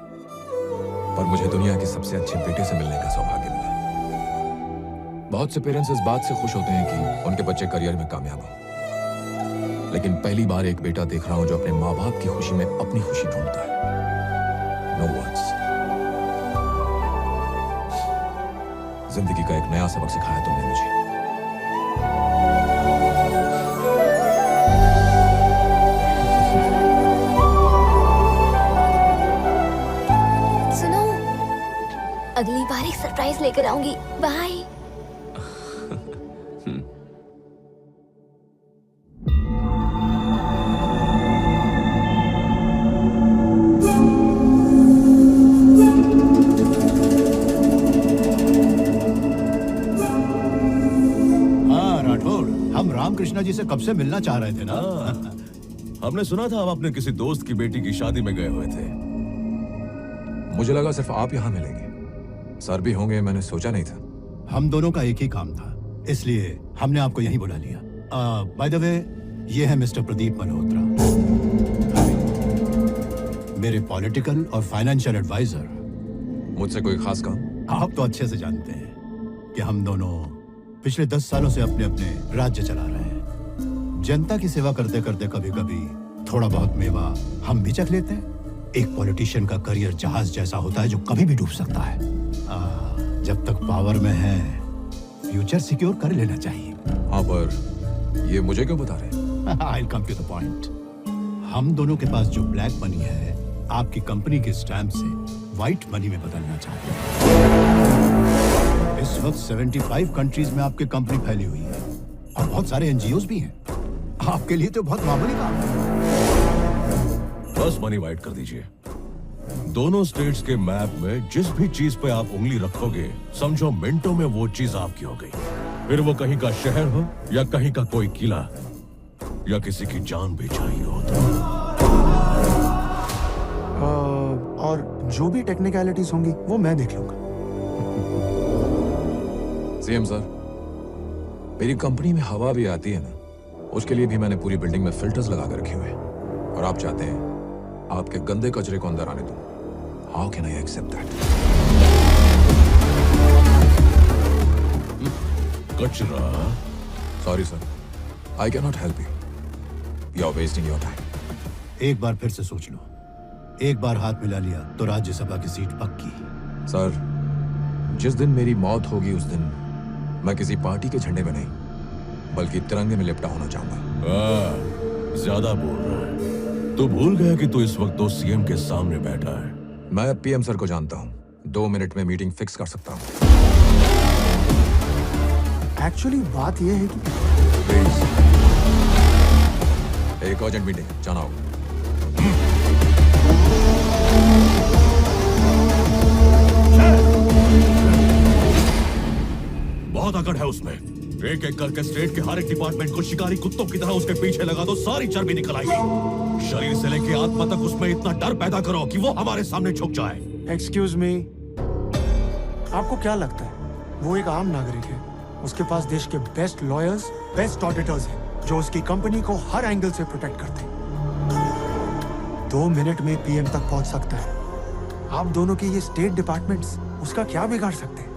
पर मुझे दुनिया के सबसे अच्छे बेटे से मिलने का सौभाग्य मिला। बहुत से पेरेंट्स इस बात से खुश होते हैं कि उनके बच्चे करियर में कामयाब हो, लेकिन पहली बार एक बेटा देख रहा हूं जो अपने माँ बाप की खुशी में अपनी खुशी ढूंढता है। No words. जिंदगी का एक नया सबक सिखाया तुमने मुझे। सुनो, अगली बार एक सरप्राइज लेकर आऊंगी। बाय। हाँ राठौड़, हम रामकृष्णा जी से कब से मिलना चाह रहे थे ना। हमने सुना था आप अपने किसी दोस्त की बेटी की शादी में गए हुए थे। मुझे लगा सिर्फ आप यहाँ मिलेंगे, सर भी होंगे, मैंने सोचा नहीं था। हम दोनों का एक ही काम था, इसलिए हमने आपको यहीं बुला लिया। बाय द वे, ये है मिस्टर प्रदीप मल्होत्रा, मेरे पॉलिटिकल और फाइनेंशियल एडवाइजर। मुझसे कोई खास काम? आप तो अच्छे से जानते हैं कि हम दोनों पिछले 10 सालों से अपने अपने राज्य चला रहे हैं। जनता की सेवा करते करते कभी कभी थोड़ा बहुत मेवा हम भी चख लेते हैं। एक पॉलिटिशियन का करियर जहाज जैसा होता है जो कभी भी डूब सकता है। जब तक पावर में है, फ्यूचर सिक्योर कर लेना चाहिए। हाँ, पर ये मुझे क्यों बता रहे हैं? I'll come to the point. हम दोनों के पास जो ब्लैक मनी है, आपकी कंपनी के स्टैम्प से व्हाइट मनी में बदलना चाहते हैं। इस वक्त 75 कंट्रीज में आपकी कंपनी फैली हुई है और बहुत सारे एनजीओज भी हैं। आपके लिए तो बहुत मामूली काम है। बस मनी वाइट कर दीजिए। दोनों स्टेट्स के मैप में जिस भी चीज पे आप उंगली रखोगे, समझो मिनटों में वो चीज आपकी हो गई। फिर वो कहीं का शहर हो या कहीं का कोई किला या किसी की जान भी चाहिए हो तो। और जो भी टेक्निकलिटीज होंगी वो मैं देख लूंगा। सीएम सर, मेरी कंपनी में हवा भी आती है ना, उसके लिए भी मैंने पूरी बिल्डिंग में फिल्टर्स लगा कर रखे हुए हैं। और आप चाहते हैं आपके गंदे कचरे को अंदर आने दूं? How can I accept that? कचरा? Sorry sir, I can not help you. You are wasting your time. एक बार फिर से सोच लो। एक बार हाथ मिला लिया तो राज्यसभा की सीट पक्की। सर, जिस दिन मेरी मौत होगी उस दिन मैं किसी पार्टी के झंडे में नहीं, बल्कि तिरंगे में लिपटा होना चाहूंगा। ज्यादा बोल रहा है। तू भूल गया कि तू इस वक्त दो सीएम के सामने बैठा है। मैं पीएम सर को जानता हूँ, 2 मिनट में मीटिंग फिक्स कर सकता हूँ। एक्चुअली बात यह है कि प्लीज, एक अर्जेंट मीटिंग, जाना होगा। बहुत अकड़ है उसमें। एक एक करके स्टेट के हर एक डिपार्टमेंट को शिकारी कुत्तों की तरह उसके पीछे लगा दो, सारी चर्बी निकल आएगी। शरीर से लेके आत्मा तक उसमें इतना डर पैदा करो कि वो हमारे सामने झुक जाए। एक्सक्यूज मी, आपको क्या लगता है वो एक आम नागरिक है? उसके पास देश के बेस्ट लॉयर्स, बेस्ट ऑडिटर्स हैं जो उसकी कंपनी को हर एंगल से प्रोटेक्ट करते हैं। 2 मिनट में पीएम तक पहुंच सकता है। आप दोनों के ये स्टेट डिपार्टमेंट्स उसका क्या बिगाड़ सकते हैं?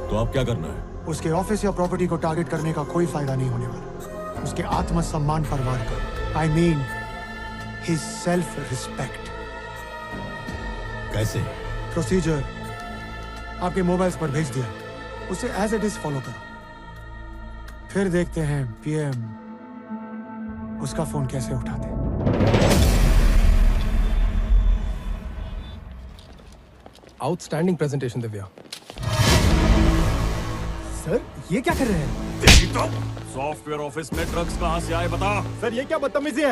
तो आप क्या करना है? उसके ऑफिस या प्रॉपर्टी को टारगेट करने का कोई फायदा नहीं होने वाला। उसके आत्मसम्मान पर वार करो। I mean his self respect. कैसे? प्रोसीजर आपके मोबाइल्स पर भेज दिया, उसे एज इट इज फॉलो करो। फिर देखते हैं पीएम उसका फोन कैसे उठाते। Outstanding presentation Divya. सर ये क्या कर रहे हैं? तो सॉफ्टवेयर ऑफिस में ड्रग्स कहां से आए बता। सर ये क्या बदतमीजी है?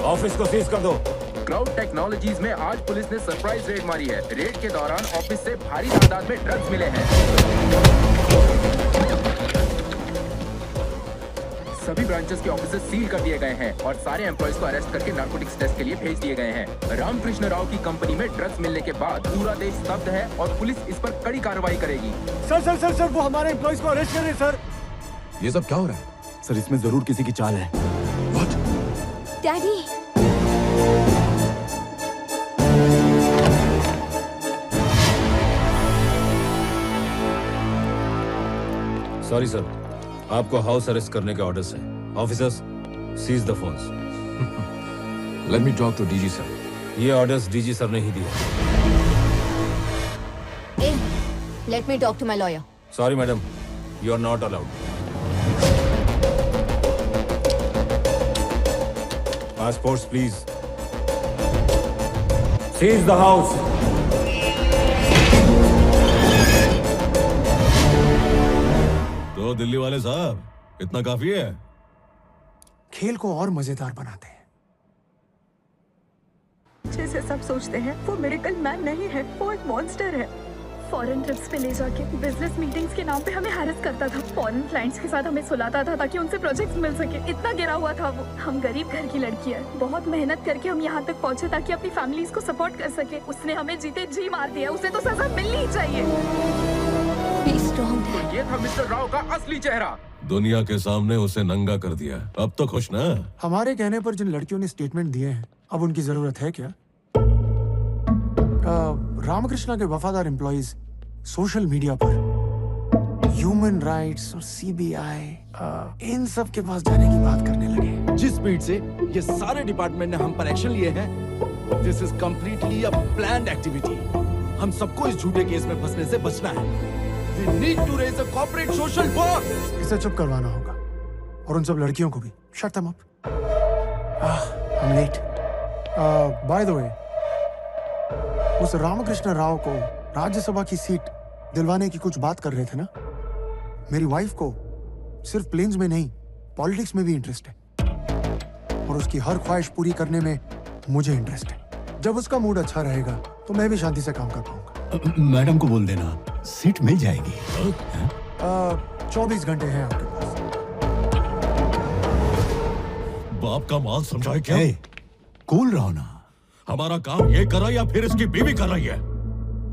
ऑफिस को सीज कर दो। क्राउड टेक्नोलॉजीज में आज पुलिस ने सरप्राइज रेड मारी है। रेड के दौरान ऑफिस से भारी तादाद में ड्रग्स मिले हैं। सभी ब्रांचेस के ऑफिसेज सील कर दिए गए हैं और सारे एम्प्लॉयज को अरेस्ट करके नार्कोटिक्स टेस्ट के लिए भेज दिए गए हैं। रामकृष्ण राव की कंपनी में ड्रग्स मिलने के बाद पूरा देश स्तब्ध है और पुलिस इस पर कड़ी कार्रवाई करेगी। सर सर सर सर वो हमारे एम्प्लॉयज को अरेस्ट कर रहे हैं सर। ये सब क्या हो रहा है? सर इसमें जरूर किसी की चाल है। डैडी सॉरी सर, आपको हाउस अरेस्ट करने के ऑर्डर्स हैं। Officers, seize the phones. Let me talk to DG sir. ये ऑर्डर्स डीजी सर ने ही दिए। Let me talk to my lawyer. Sorry madam, you are not allowed. Passports please. Seize the house. तो दिल्ली वाले साहब, इतना काफी है? खेल को और मजेदार बनाते हैं। जैसे सब सोचते हैं वो मिरेकल मैन नहीं है, वो एक मॉन्स्टर है। फॉरेन ट्रिप्स पे ले जाके बिजनेस मीटिंग्स के नाम पे हमें हैरेस करता था। फॉरेन क्लाइंट्स के साथ हमें सुलाता था ताकि उनसे प्रोजेक्ट्स मिल सके। इतना गिरा हुआ था वो। हम गरीब घर की लड़की है, बहुत मेहनत करके हम यहाँ तक पहुँचे ताकि अपनी फैमिलीज को सपोर्ट कर सके। उसने हमें जीते जी मार दिया। उसे तो सजा मिलनी ही चाहिए। तो ये था मिस्टर राव का असली चेहरा। दुनिया के सामने उसे नंगा कर दिया। अब तो खुश ना? हमारे कहने पर जिन लड़कियों ने स्टेटमेंट दिए हैं, अब उनकी जरूरत है क्या? रामकृष्णा के वफादार एम्प्लॉइज सोशल मीडिया पर ह्यूमन राइट्स और सीबीआई इन सब के पास जाने की बात करने लगे। जिस स्पीड से ये सारे डिपार्टमेंट ने हम पर एक्शन लिए हैं, this is completely a planned activity. हम सबको इस झूठे केस में फंसने से बचना है। We need to raise a corporate social war. इसे चुप करवाना होगा और उन सब लड़कियों को भी। Shut them up. I'm late. By the way, उस रामकृष्ण राव को राज्यसभा की सीट दिलवाने की कुछ बात कर रहे थे ना? मेरी वाइफ को सिर्फ प्लेन्स में नहीं, पॉलिटिक्स में भी इंटरेस्ट है और उसकी हर ख्वाहिश पूरी करने में मुझे इंटरेस्ट है। जब उसका मूड अच्छा रहेगा तो मैं भी शांति से काम कर पाऊंगा। मैडम को बोल देना, सीट मिल जाएगी। 24 घंटे हैं आपके पास। बाप का माल समझाए क्या? कूल रहो ना। हमारा काम ये कर रहा है या फिर इसकी बीवी कर रही है?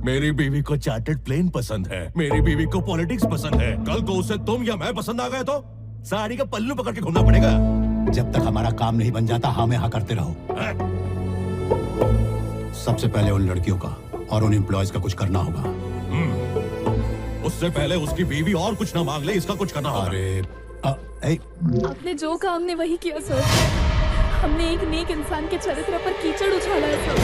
मेरी बीवी को चार्टर्ड प्लेन पसंद है, मेरी बीवी को पॉलिटिक्स पसंद है। कल को उसे तुम या मैं पसंद आ गए तो साड़ी का पल्लू पकड़ के घूमना पड़ेगा। जब तक हमारा काम नहीं बन जाता हाँ में हाँ करते रहो। सबसे पहले उन लड़कियों का और उन एम्प्लॉयज का कुछ करना होगा। उससे पहले उसकी बीवी और कुछ ना मांग ले, इसका कुछ करना होगा। आपने जो कहा हमने वही किया सर। हमने एक नेक इंसान के चरित्र पर कीचड़ उछाला है सर।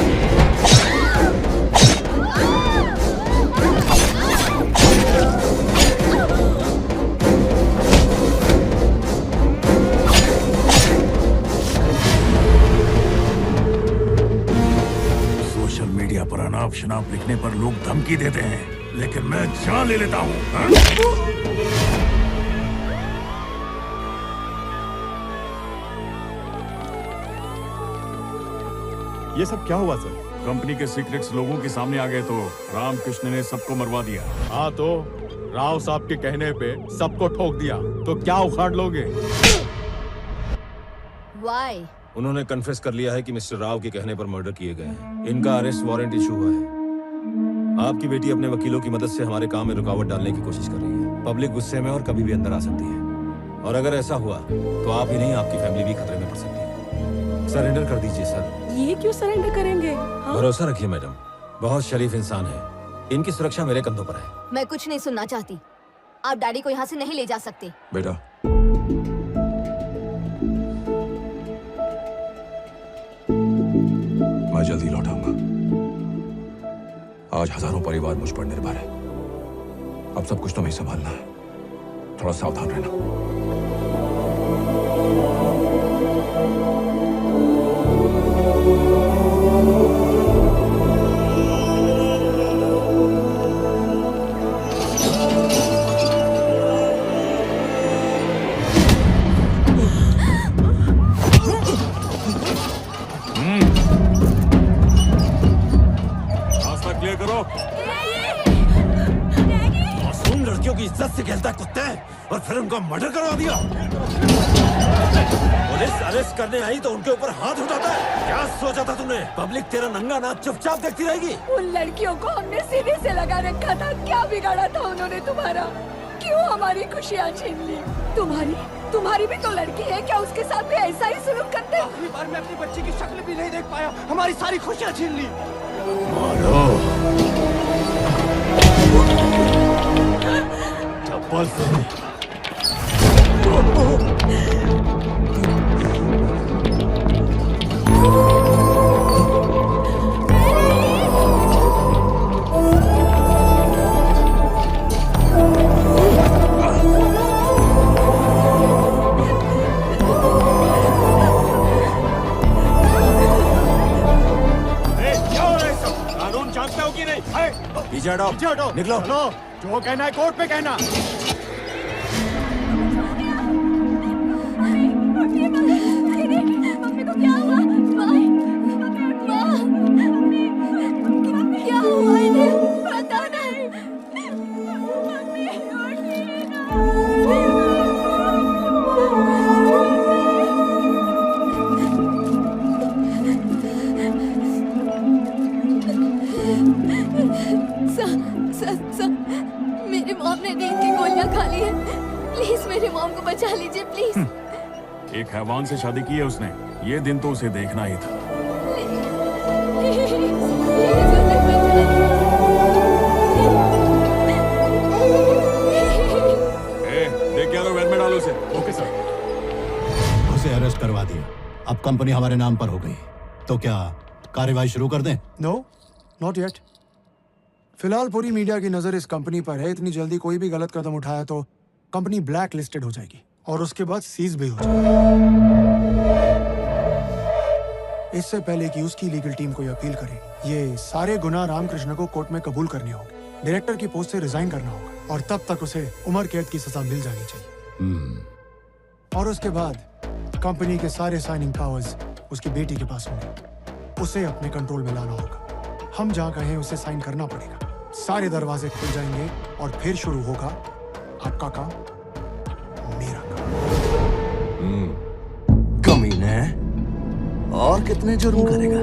सोशल मीडिया पर अनाप शनाप लिखने पर लोग धमकी देते हैं, लेकिन मैं जान ले लेता हूँ। ये सब क्या हुआ सर? कंपनी के सीक्रेट्स लोगों के सामने आ गए तो रामकृष्ण ने सबको मरवा दिया। हाँ तो राव साहब के कहने पे सबको ठोक दिया, तो क्या उखाड़ लोगे? Why? उन्होंने कन्फेस कर लिया है कि मिस्टर राव के कहने पर मर्डर किए गए हैं। इनका अरेस्ट वारंट इशू हुआ है। आपकी बेटी अपने वकीलों की मदद से हमारे काम में रुकावट डालने की कोशिश कर रही है। पब्लिक गुस्से में और कभी भी अंदर आ सकती है। और अगर ऐसा हुआ तो आप ही नहीं, आपकी फैमिली भी खतरे में पड़ सकती है। सरेंडर कर दीजिए सर। ये क्यों सरेंडर करेंगे? हाँ? भरोसा रखिए मैडम, बहुत शरीफ इंसान है, इनकी सुरक्षा मेरे कंधों पर है। मैं कुछ नहीं सुनना चाहती। आप डैडी को यहाँ से नहीं ले जा सकते। बेटा, मैं जल्दी लौट आऊंगा। आज हजारों परिवार मुझ पर निर्भर है। अब सब कुछ तुम्हें संभालना है, थोड़ा सावधान रहना। रास्ता क्लियर करो। मासूम लड़कियों की इज्जत से खेलता है कुत्ते, और फिर उनका मर्डर करवा दिया। पुलिस अरेस्ट करने आई तो उनके ऊपर हाथ उठाता है। क्या सोचा था तुमने? पब्लिक तेरा नंगा नाच चुपचाप देखती रहेगी? उन लड़कियों को हमने सीने से लगा रखा था। क्या बिगाड़ा था उन्होंने तुम्हारा? क्यों हमारी खुशियाँ छीन ली? तुम्हारी भी तो लड़की है, क्या उसके साथ भी ऐसा ही सलूक करते? आखिरी बार मैं अपनी बच्ची की शक्ल भी नहीं देख पाया, हमारी सारी खुशियाँ छीन ली। चप्पल से पीछे हटो, निकलो। जो कहना है कोर्ट पे कहना। मम्मी को क्या हुआ? क्या हुआ इन्हें? पता नहीं। मेरे मॉम ने नींद की गोलियां खा ली है। प्लीज मेरे मॉम को बचा लीजिए प्लीज। एक हैवान से शादी की है उसने, ये दिन तो उसे देखना ही था। देख क्या वैन में डालो उसे। Okay sir. उसे अरेस्ट करवा दिया। अब कंपनी हमारे नाम पर हो गई, तो क्या कार्रवाई शुरू कर दें? No, not yet. फिलहाल पूरी मीडिया की नजर इस कंपनी पर है। इतनी जल्दी कोई भी गलत कदम उठाया तो कंपनी ब्लैक लिस्टेड हो जाएगी और उसके बाद सीज भी हो जाएगी। इससे पहले कि उसकी लीगल टीम कोई अपील करे, ये सारे गुनाह रामकृष्ण को कोर्ट में कबूल करने होंगे। डायरेक्टर की पोस्ट से रिजाइन करना होगा और तब तक उसे उम्र कैद की सजा मिल जानी चाहिए। और उसके बाद कंपनी के सारे साइनिंग पावर्स उसकी बेटी के पास होंगे। उसे अपने कंट्रोल में लाना होगा। हम जहाँ कहें उसे साइन करना पड़ेगा। सारे दरवाजे खुल जाएंगे और फिर शुरू होगा आपका काम, मेरा काम। कमीने, और कितने जुर्म करेगा?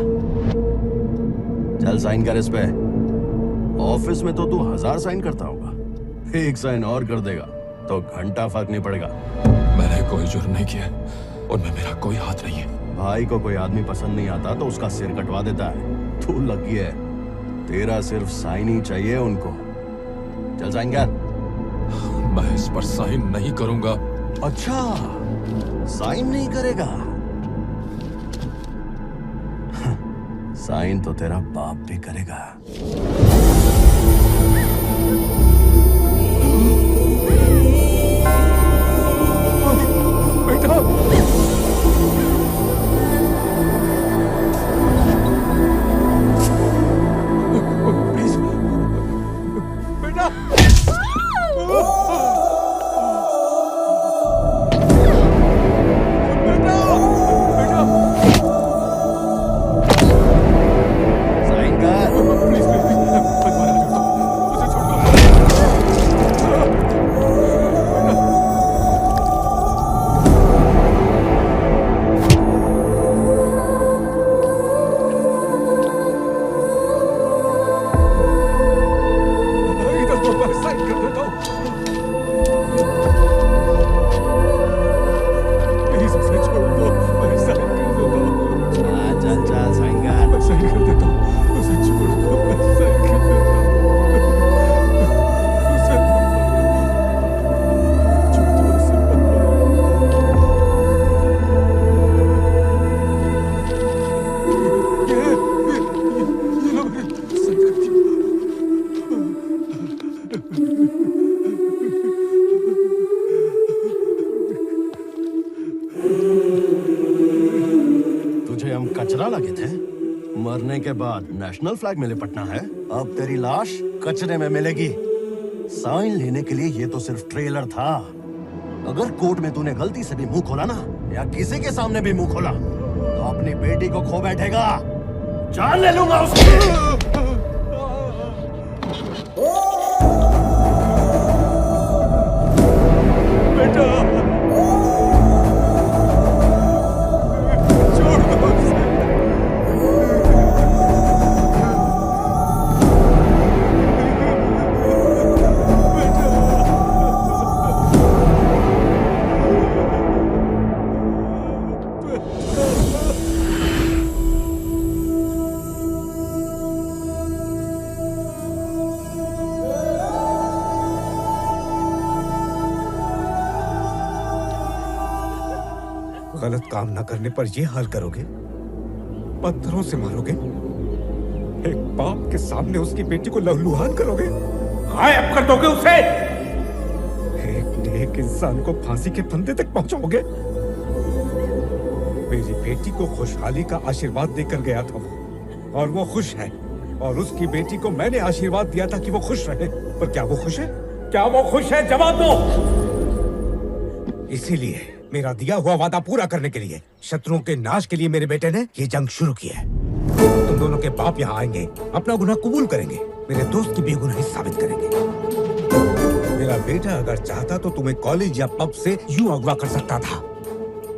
चल साइन कर इस पे। ऑफिस में तो तू 1000 साइन करता होगा, एक साइन और कर देगा तो घंटा फर्क नहीं पड़ेगा। मैंने कोई जुर्म नहीं किया, उनमें मेरा कोई हाथ नहीं है। भाई को कोई आदमी पसंद नहीं आता तो उसका सिर कटवा देता है। तू लकी है, तेरा सिर्फ साइन ही चाहिए उनको। चल साइन कर। मैं इस पर साइन नहीं करूंगा। अच्छा, साइन नहीं करेगा? साइन तो तेरा बाप भी करेगा। बेटा, प्लीज बेटा। साइन कर। प्लीज प्लीज मरने के बाद नेशनल फ्लैग में लिपटना है। अब तेरी लाश कचरे में मिलेगी। साइन लेने के लिए ये तो सिर्फ ट्रेलर था। अगर कोर्ट में तूने गलती से भी मुंह खोला ना, या किसी के सामने भी मुंह खोला, तो अपनी बेटी को खो बैठेगा। जान ले लूंगा उसकी। गलत काम न करने पर ये हाल करोगे? पत्थरों से मारोगे? एक बाप के सामने उसकी बेटी को लहूलुहान करोगे? गायब कर दोगे उसे? एक नेक इंसान को फांसी के फंदे तक पहुंचाओगे? मेरी बेटी को खुशहाली का आशीर्वाद देकर गया था वो, और वो खुश है। और उसकी बेटी को मैंने आशीर्वाद दिया था कि वो खुश रहे। पर क्या वो खुश है? क्या वो खुश है? जवाब दो। इसीलिए मेरा दिया हुआ वादा पूरा करने के लिए, शत्रुओं के नाश के लिए मेरे बेटे ने ये जंग शुरू की है। तुम दोनों के बाप यहाँ आएंगे, अपना गुनाह कबूल करेंगे, मेरे दोस्त की बेगुनाही साबित करेंगे। मेरा बेटा अगर चाहता तो तुम्हें कॉलेज या पब से यूं अगवा कर सकता था,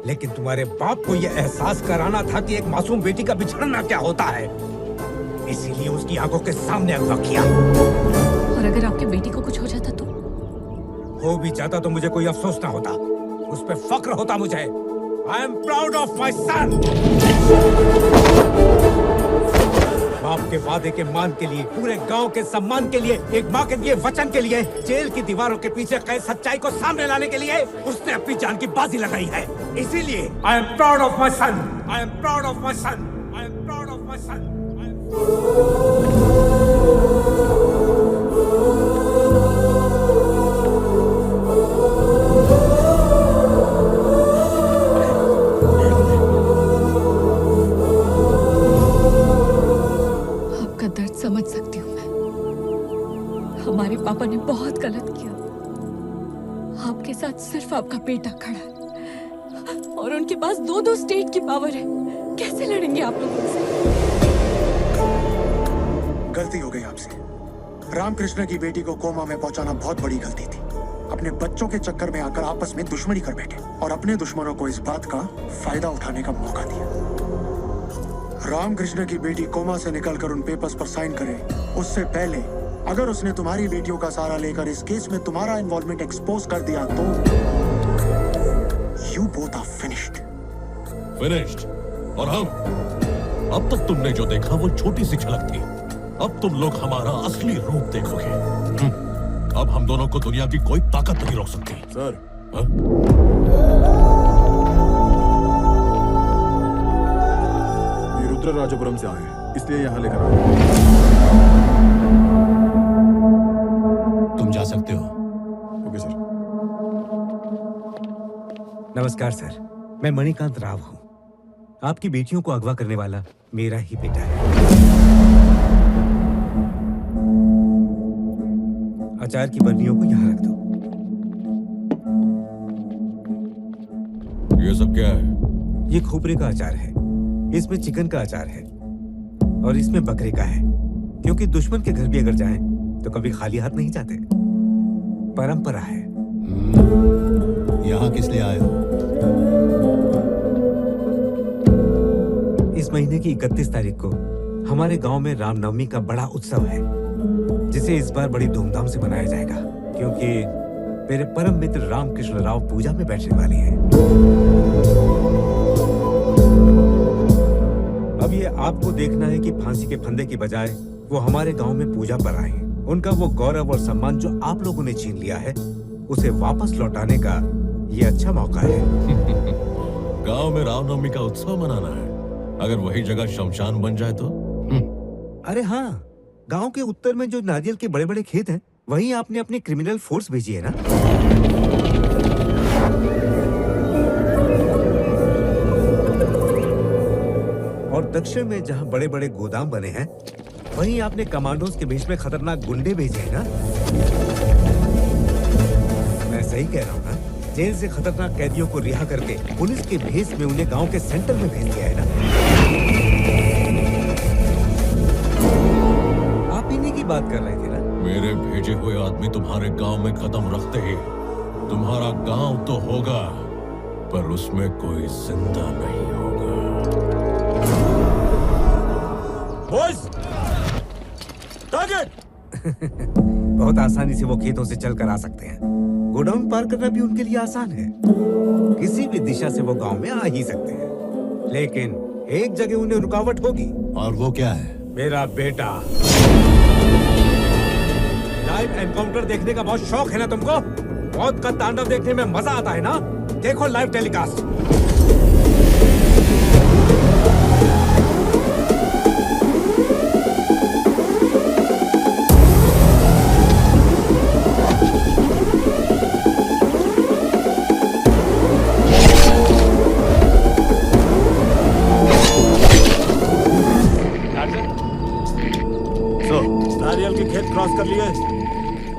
लेकिन तुम्हारे बाप को यह एहसास कराना था कि एक मासूम बेटी का बिछड़ना क्या होता है। इसीलिए उसकी आंखों के सामने अगवा किया। और अगर आपके बेटी को कुछ हो जाता तो? हो भी जाता तो मुझे कोई अफसोस ना होता, उस पे फक्र होता मुझे। I am proud of my son. बाप के वादे के मान के लिए, पूरे गांव के सम्मान के लिए, एक माँ के दिए वचन के लिए, जेल की दीवारों के पीछे कैद सच्चाई को सामने लाने के लिए उसने अपनी जान की बाजी लगाई है। इसीलिए I am proud of my son. I am proud of my son. I am proud of my son. समझ सकती हूँ मैं। हमारे पापा ने बहुत गलत किया। आपके साथ सिर्फ आपका बेटा खड़ा है और उनके पास 2-2 स्टेट की पावर है। कैसे लड़ेंगे आप लोग उनसे? गलती हो गई आपसे। रामकृष्ण की बेटी को कोमा में पहुंचाना बहुत बड़ी गलती थी। अपने बच्चों के चक्कर में आकर आपस में दुश्मनी कर बैठे और अपने दुश्मनों को इस बात का फायदा उठाने का मौका दिया। रामकृष्ण की बेटी कोमा से निकलकर उन पेपर्स पर साइन करे उससे पहले अगर उसने तुम्हारी बेटियों का सहारा लेकर इस केस में तुम्हारा इन्वॉल्वमेंट एक्सपोज कर दिया तो यू बोथ आर फिनिश्ड। और हम? अब तक तुमने जो देखा वो छोटी सी झलक थी। अब तुम लोग हमारा असली रूप देखोगे। अब हम दोनों को दुनिया की कोई ताकत नहीं रोक सकती। सर, रुद्रराजपुरम से आए हैं, इसलिए यहाँ लेकर आए। तुम जा सकते हो। Okay sir. नमस्कार सर, मैं मणिकांत राव हूँ। आपकी बेटियों को अगवा करने वाला मेरा ही बेटा है। अचार की बर्नियों को यहाँ रख दो। ये सब क्या है? ये खोपरे का अचार है, इसमें चिकन का अचार है और इसमें बकरे का है, क्योंकि दुश्मन के घर भी अगर जाएं तो कभी खाली हाथ नहीं जाते। परंपरा है। यहाँ किस लिए आए हो? इस महीने की 31 तारीख को हमारे गांव में रामनवमी का बड़ा उत्सव है, जिसे इस बार बड़ी धूमधाम से मनाया जाएगा, क्योंकि मेरे परम मित्र रामकृष्ण राव पूजा में बैठने वाले हैं। अब ये आपको देखना है कि फांसी के फंदे की बजाय वो हमारे गांव में पूजा पर आए। उनका वो गौरव और सम्मान जो आप लोगों ने छीन लिया है, उसे वापस लौटाने का ये अच्छा मौका है। गांव में रामनवमी का उत्सव मनाना है। अगर वही जगह शमशान बन जाए तो? अरे हाँ, गांव के उत्तर में जो नारियल के बड़े बड़े खेत हैं, वहीं आपने अपनी क्रिमिनल फोर्स भेजी है ना? और प्रोडक्शन में जहाँ बड़े बड़े गोदाम बने हैं, वहीं आपने कमांडोज के भेष में खतरनाक गुंडे भेजे हैं ना? मैं सही कह रहा हूँ ना? जेल से खतरनाक कैदियों को रिहा करके पुलिस के भेष में उन्हें गांव के सेंटर में भेज दिया है ना? आप इन्हीं की बात कर रहे थे ना? मेरे भेजे हुए आदमी तुम्हारे गांव में कदम रखते ही तुम्हारा गांव तो होगा, पर उसमें कोई जिंदा नहीं होगा। Boys, target! बहुत आसानी से वो खेतों से चलकर आ सकते हैं। गोडाउन पार करना भी उनके लिए आसान है। किसी भी दिशा से वो गांव में आ ही सकते हैं, लेकिन एक जगह उन्हें रुकावट होगी। और वो क्या है? मेरा बेटा। लाइव एनकाउंटर देखने का बहुत शौक है ना तुमको? मौत का तांडव देखने में मजा आता है ना? देखो लाइव टेलीकास्ट। नारियल के खेत क्रॉस कर लिए।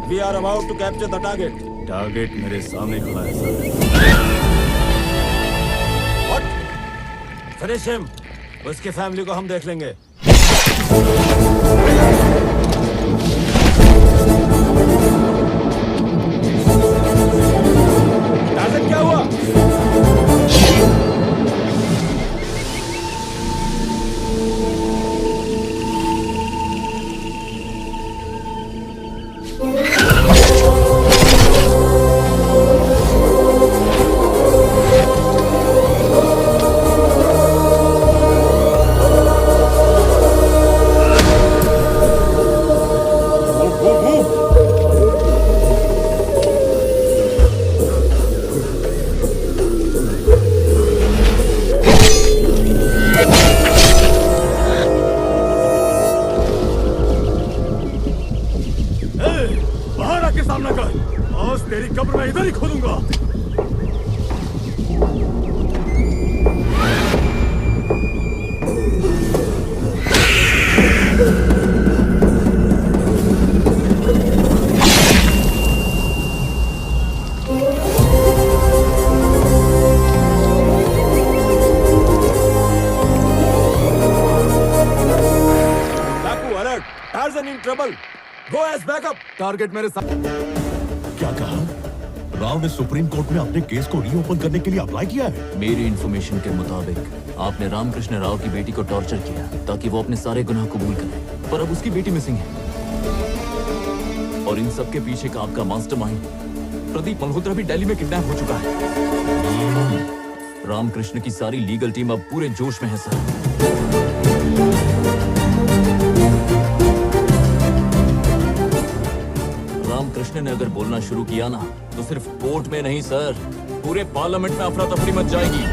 We are about to capture the target. Target मेरे सामने खड़ा है सर। What? Finish him. उसकी फैमिली को हम देख लेंगे। टारगेट क्या हुआ? टारगेट मेरे साथ। क्या कहा? राव ने सुप्रीम कोर्ट में अपने केस को रीओपन करने के लिए अप्लाई किया है? मेरी इन्फॉर्मेशन के मुताबिक आपने रामकृष्ण राव की बेटी को टॉर्चर किया ताकि वो अपने सारे गुनाह कबूल करे, पर अब उसकी बेटी मिसिंग है। और इन सब के पीछे का आपका मास्टरमाइंड प्रदीप मल्होत्रा भी दिल्ली में किडनैप हो चुका है। रामकृष्ण की सारी लीगल टीम अब पूरे जोश में है सर। रामकृष्ण ने अगर बोलना शुरू किया ना, तो सिर्फ कोर्ट में नहीं सर, पूरे पार्लियामेंट में अफरा तफरी मच जाएगी।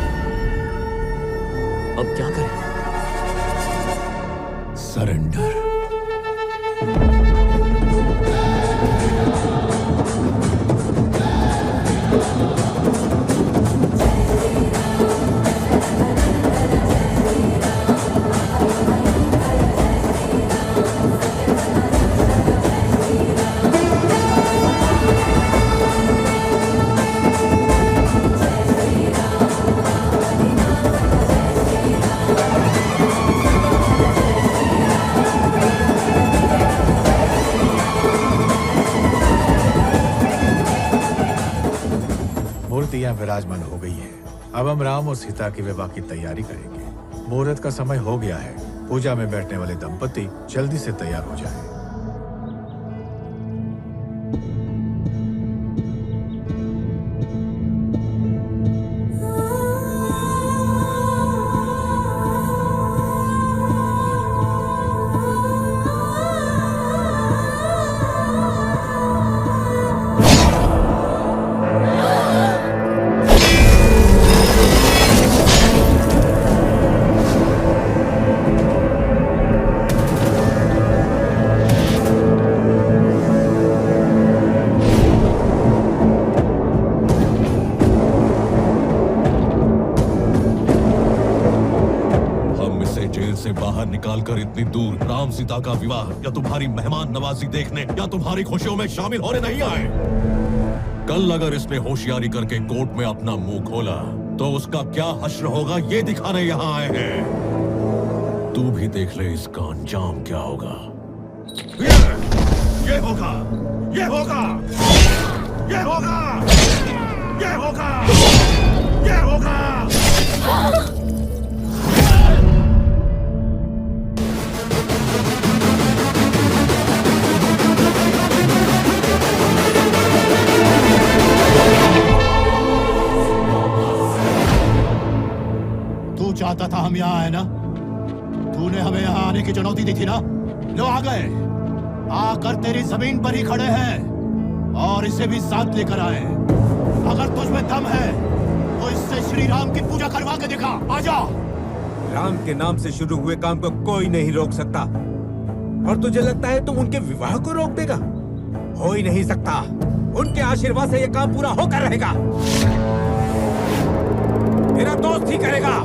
अब क्या करें? सरेंडर। विराजमान हो गई है। अब हम राम और सीता की विवाह की तैयारी करेंगे। मुहूर्त का समय हो गया है। पूजा में बैठने वाले दंपति जल्दी से तैयार हो जाएं। इतनी दूर राम सीता का विवाह या तुम्हारी मेहमान नवाजी देखने या तुम्हारी खुशियों में शामिल होने नहीं आए। कल अगर इसने होशियारी करके कोर्ट में अपना मुंह खोला तो उसका क्या हश्र होगा ये दिखाने यहाँ आए हैं। तू भी देख ले इसका अंजाम क्या होगा। ये होगा, ये होगा, ये होगा, ये होगा, ये होगा। तू चाहता था हम यहाँ आए ना? तूने हमें यहाँ आने की चुनौती दी थी ना? लो आ गए, आकर तेरी जमीन पर ही खड़े हैं और इसे भी साथ लेकर आए। अगर तुझमें दम है तो इससे श्री राम की पूजा करवा के दिखा। आजा। राम के नाम से शुरू हुए काम को कोई नहीं रोक सकता और तुझे लगता है तुम उनके विवाह को रोक देगा? हो ही नहीं सकता। उनके आशीर्वाद से यह काम पूरा होकर रहेगा। मेरा दोस्त ही करेगा।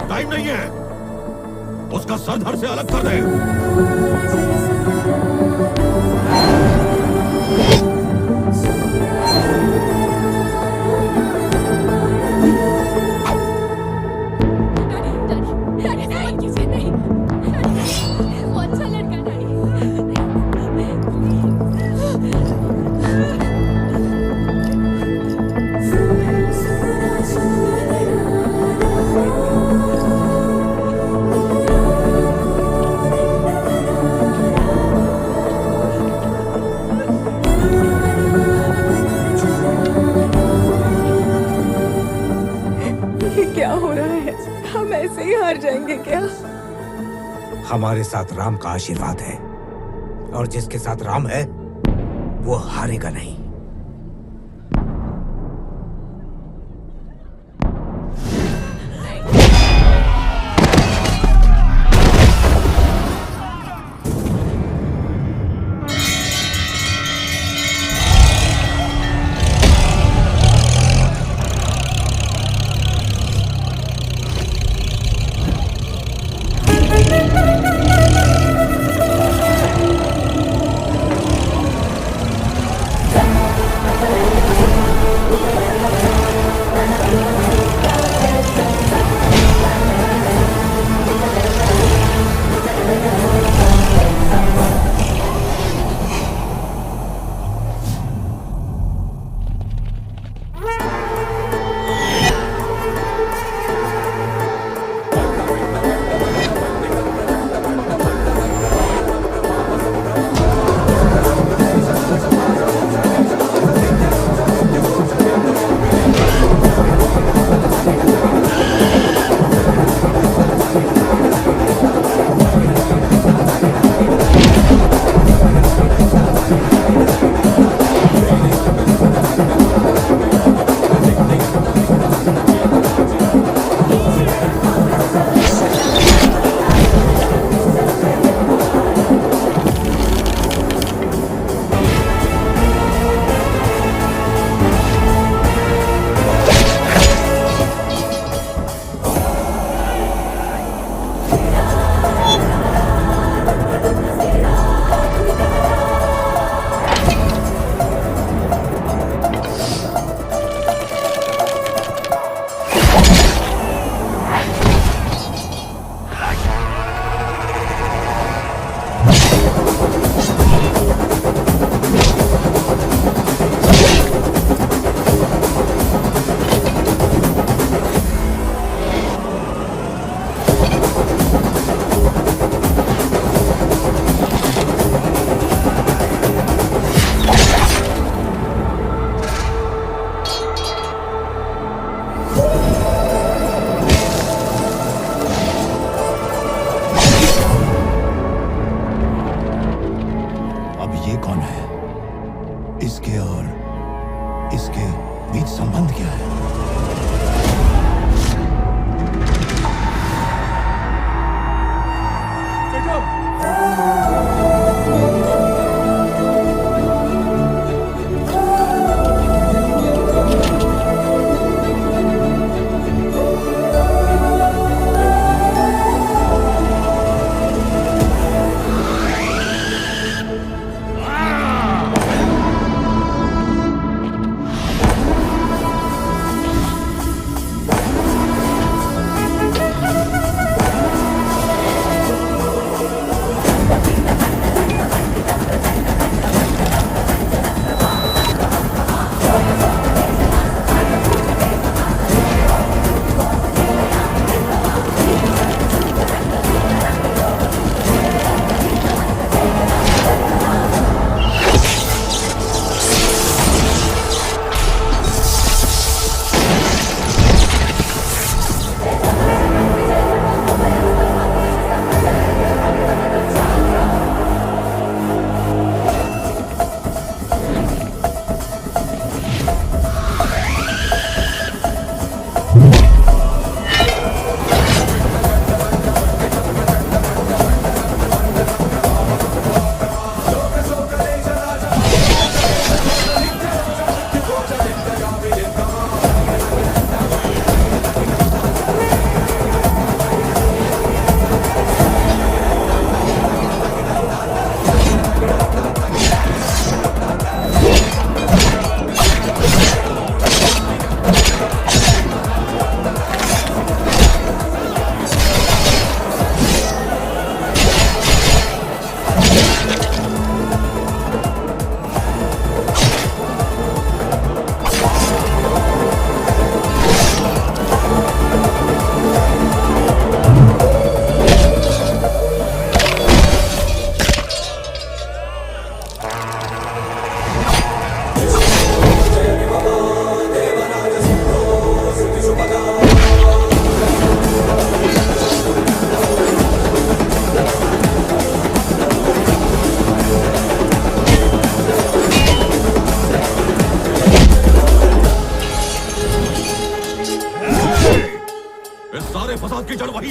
टाइम नहीं है, उसका सर धड़ से अलग कर दे। वो अच्छा लड़का डैडी। हमारे साथ राम का आशीर्वाद है, और जिसके साथ राम है वो हारेगा नहीं।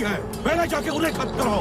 है, पहले जाके उन्हें खत्म करो।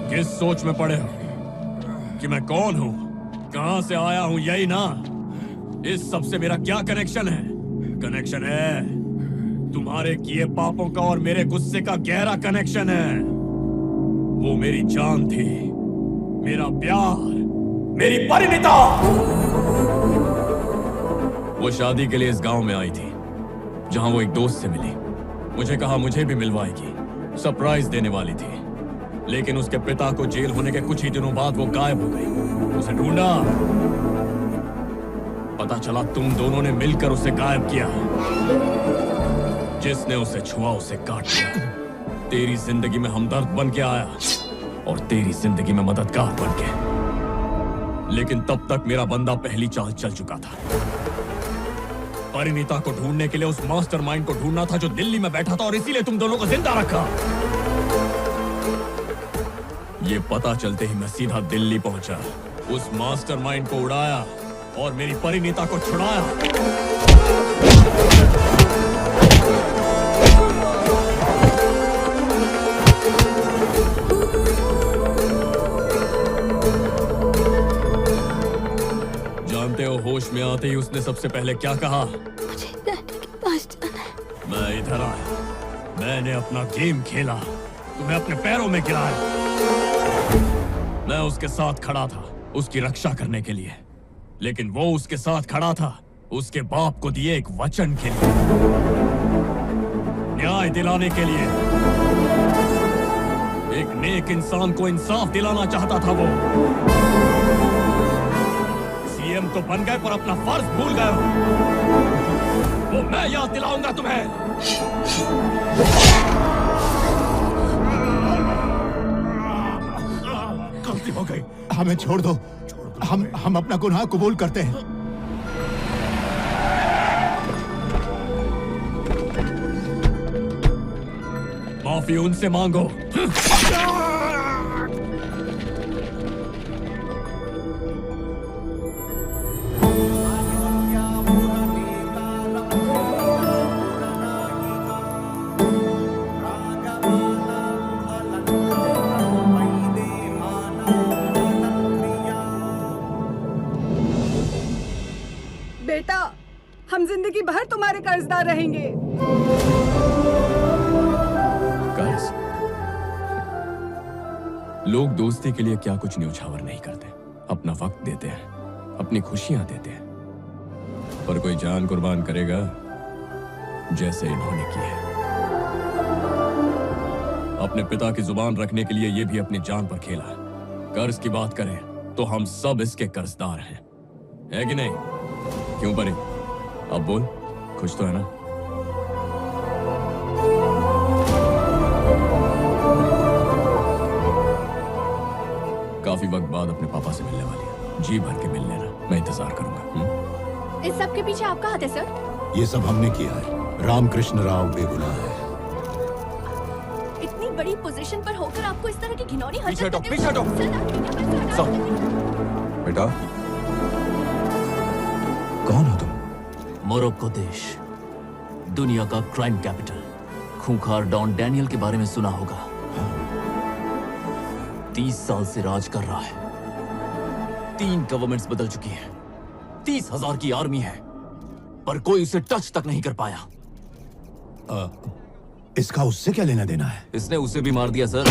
किस सोच में पड़े हो कि मैं कौन हूं, कहां से आया हूं, यही ना? इस सब से मेरा क्या कनेक्शन है? कनेक्शन है तुम्हारे किए पापों का और मेरे गुस्से का गहरा कनेक्शन है। वो मेरी जान थी, मेरा प्यार, मेरी परिणीता। वो शादी के लिए इस गांव में आई थी, जहां वो एक दोस्त से मिली। मुझे कहा मुझे भी मिलवाएगी, सरप्राइज देने वाली थी। लेकिन उसके पिता को जेल होने के कुछ ही दिनों बाद वो गायब हो गई। उसे ढूंढा, पता चला तुम दोनों ने मिलकर उसे गायब किया। जिसने उसे छुआ उसे काट दिया। तेरी जिंदगी में हमदर्द बन के आया और तेरी जिंदगी में मददगार बन के। लेकिन तब तक मेरा बंदा पहली चाल चल चुका था। परिणीता को ढूंढने के लिए उस मास्टरमाइंड को ढूंढना था जो दिल्ली में बैठा था, और इसीलिए तुम दोनों को जिंदा रखा। ये पता चलते ही मैं सीधा दिल्ली पहुंचा, उस मास्टरमाइंड को उड़ाया और मेरी परिणीता को छुड़ाया। जानते हो होश में आते ही उसने सबसे पहले क्या कहा? मुझे डैडी के पास जाना है। मैं इधर आया, मैंने अपना गेम खेला, तुम्हें अपने पैरों में गिराया। मैं उसके साथ खड़ा था उसकी रक्षा करने के लिए, लेकिन वो उसके साथ खड़ा था उसके बाप को दिए एक वचन के लिए, न्याय दिलाने के लिए। एक नेक इंसान को इंसाफ दिलाना चाहता था वो। सीएम तो बन गए पर अपना फर्ज भूल गए हो। वो मैं याद दिलाऊंगा तुम्हें। गलती हो गई, हमें छोड़ दो। हम अपना गुनाह कबूल करते हैं। माफी उनसे मांगो। बेटा, हम जिंदगी भर तुम्हारे कर्जदार रहेंगे। कर्ज? लोग दोस्ती के लिए क्या कुछ न्यौछावर नहीं करते। अपना वक्त देते हैं, अपनी खुशियां देते हैं, पर कोई जान कुर्बान करेगा जैसे इन्होंने की है। अपने पिता की जुबान रखने के लिए ये भी अपनी जान पर खेला। कर्ज की बात करें तो हम सब इसके कर्जदार हैं, है कि नहीं? क्यों परी, अब बोल, खुश तो है ना? काफी वक्त बाद अपने पापा से मिलने वाली है, जी भर के मिल लेना, मैं इंतजार करूंगा। इस सब के पीछे आपका हाथ है सर? ये सब हमने किया है। रामकृष्ण राव बेगुनाह है। इतनी बड़ी पोजीशन पर होकर आपको इस तरह की घिनौनी पीछे हरकत हटो, पीछे हटो। बेटा कौन हो तुम? मोरक्को देश, दुनिया का क्राइम कैपिटल। खूंखार डॉन डैनियल के बारे में सुना होगा। 30 साल से राज कर रहा है। 3 गवर्नमेंट्स बदल चुकी हैं। 30,000 की आर्मी है, पर कोई उसे टच तक नहीं कर पाया। इसका उससे क्या लेना देना है? इसने उसे भी मार दिया सर।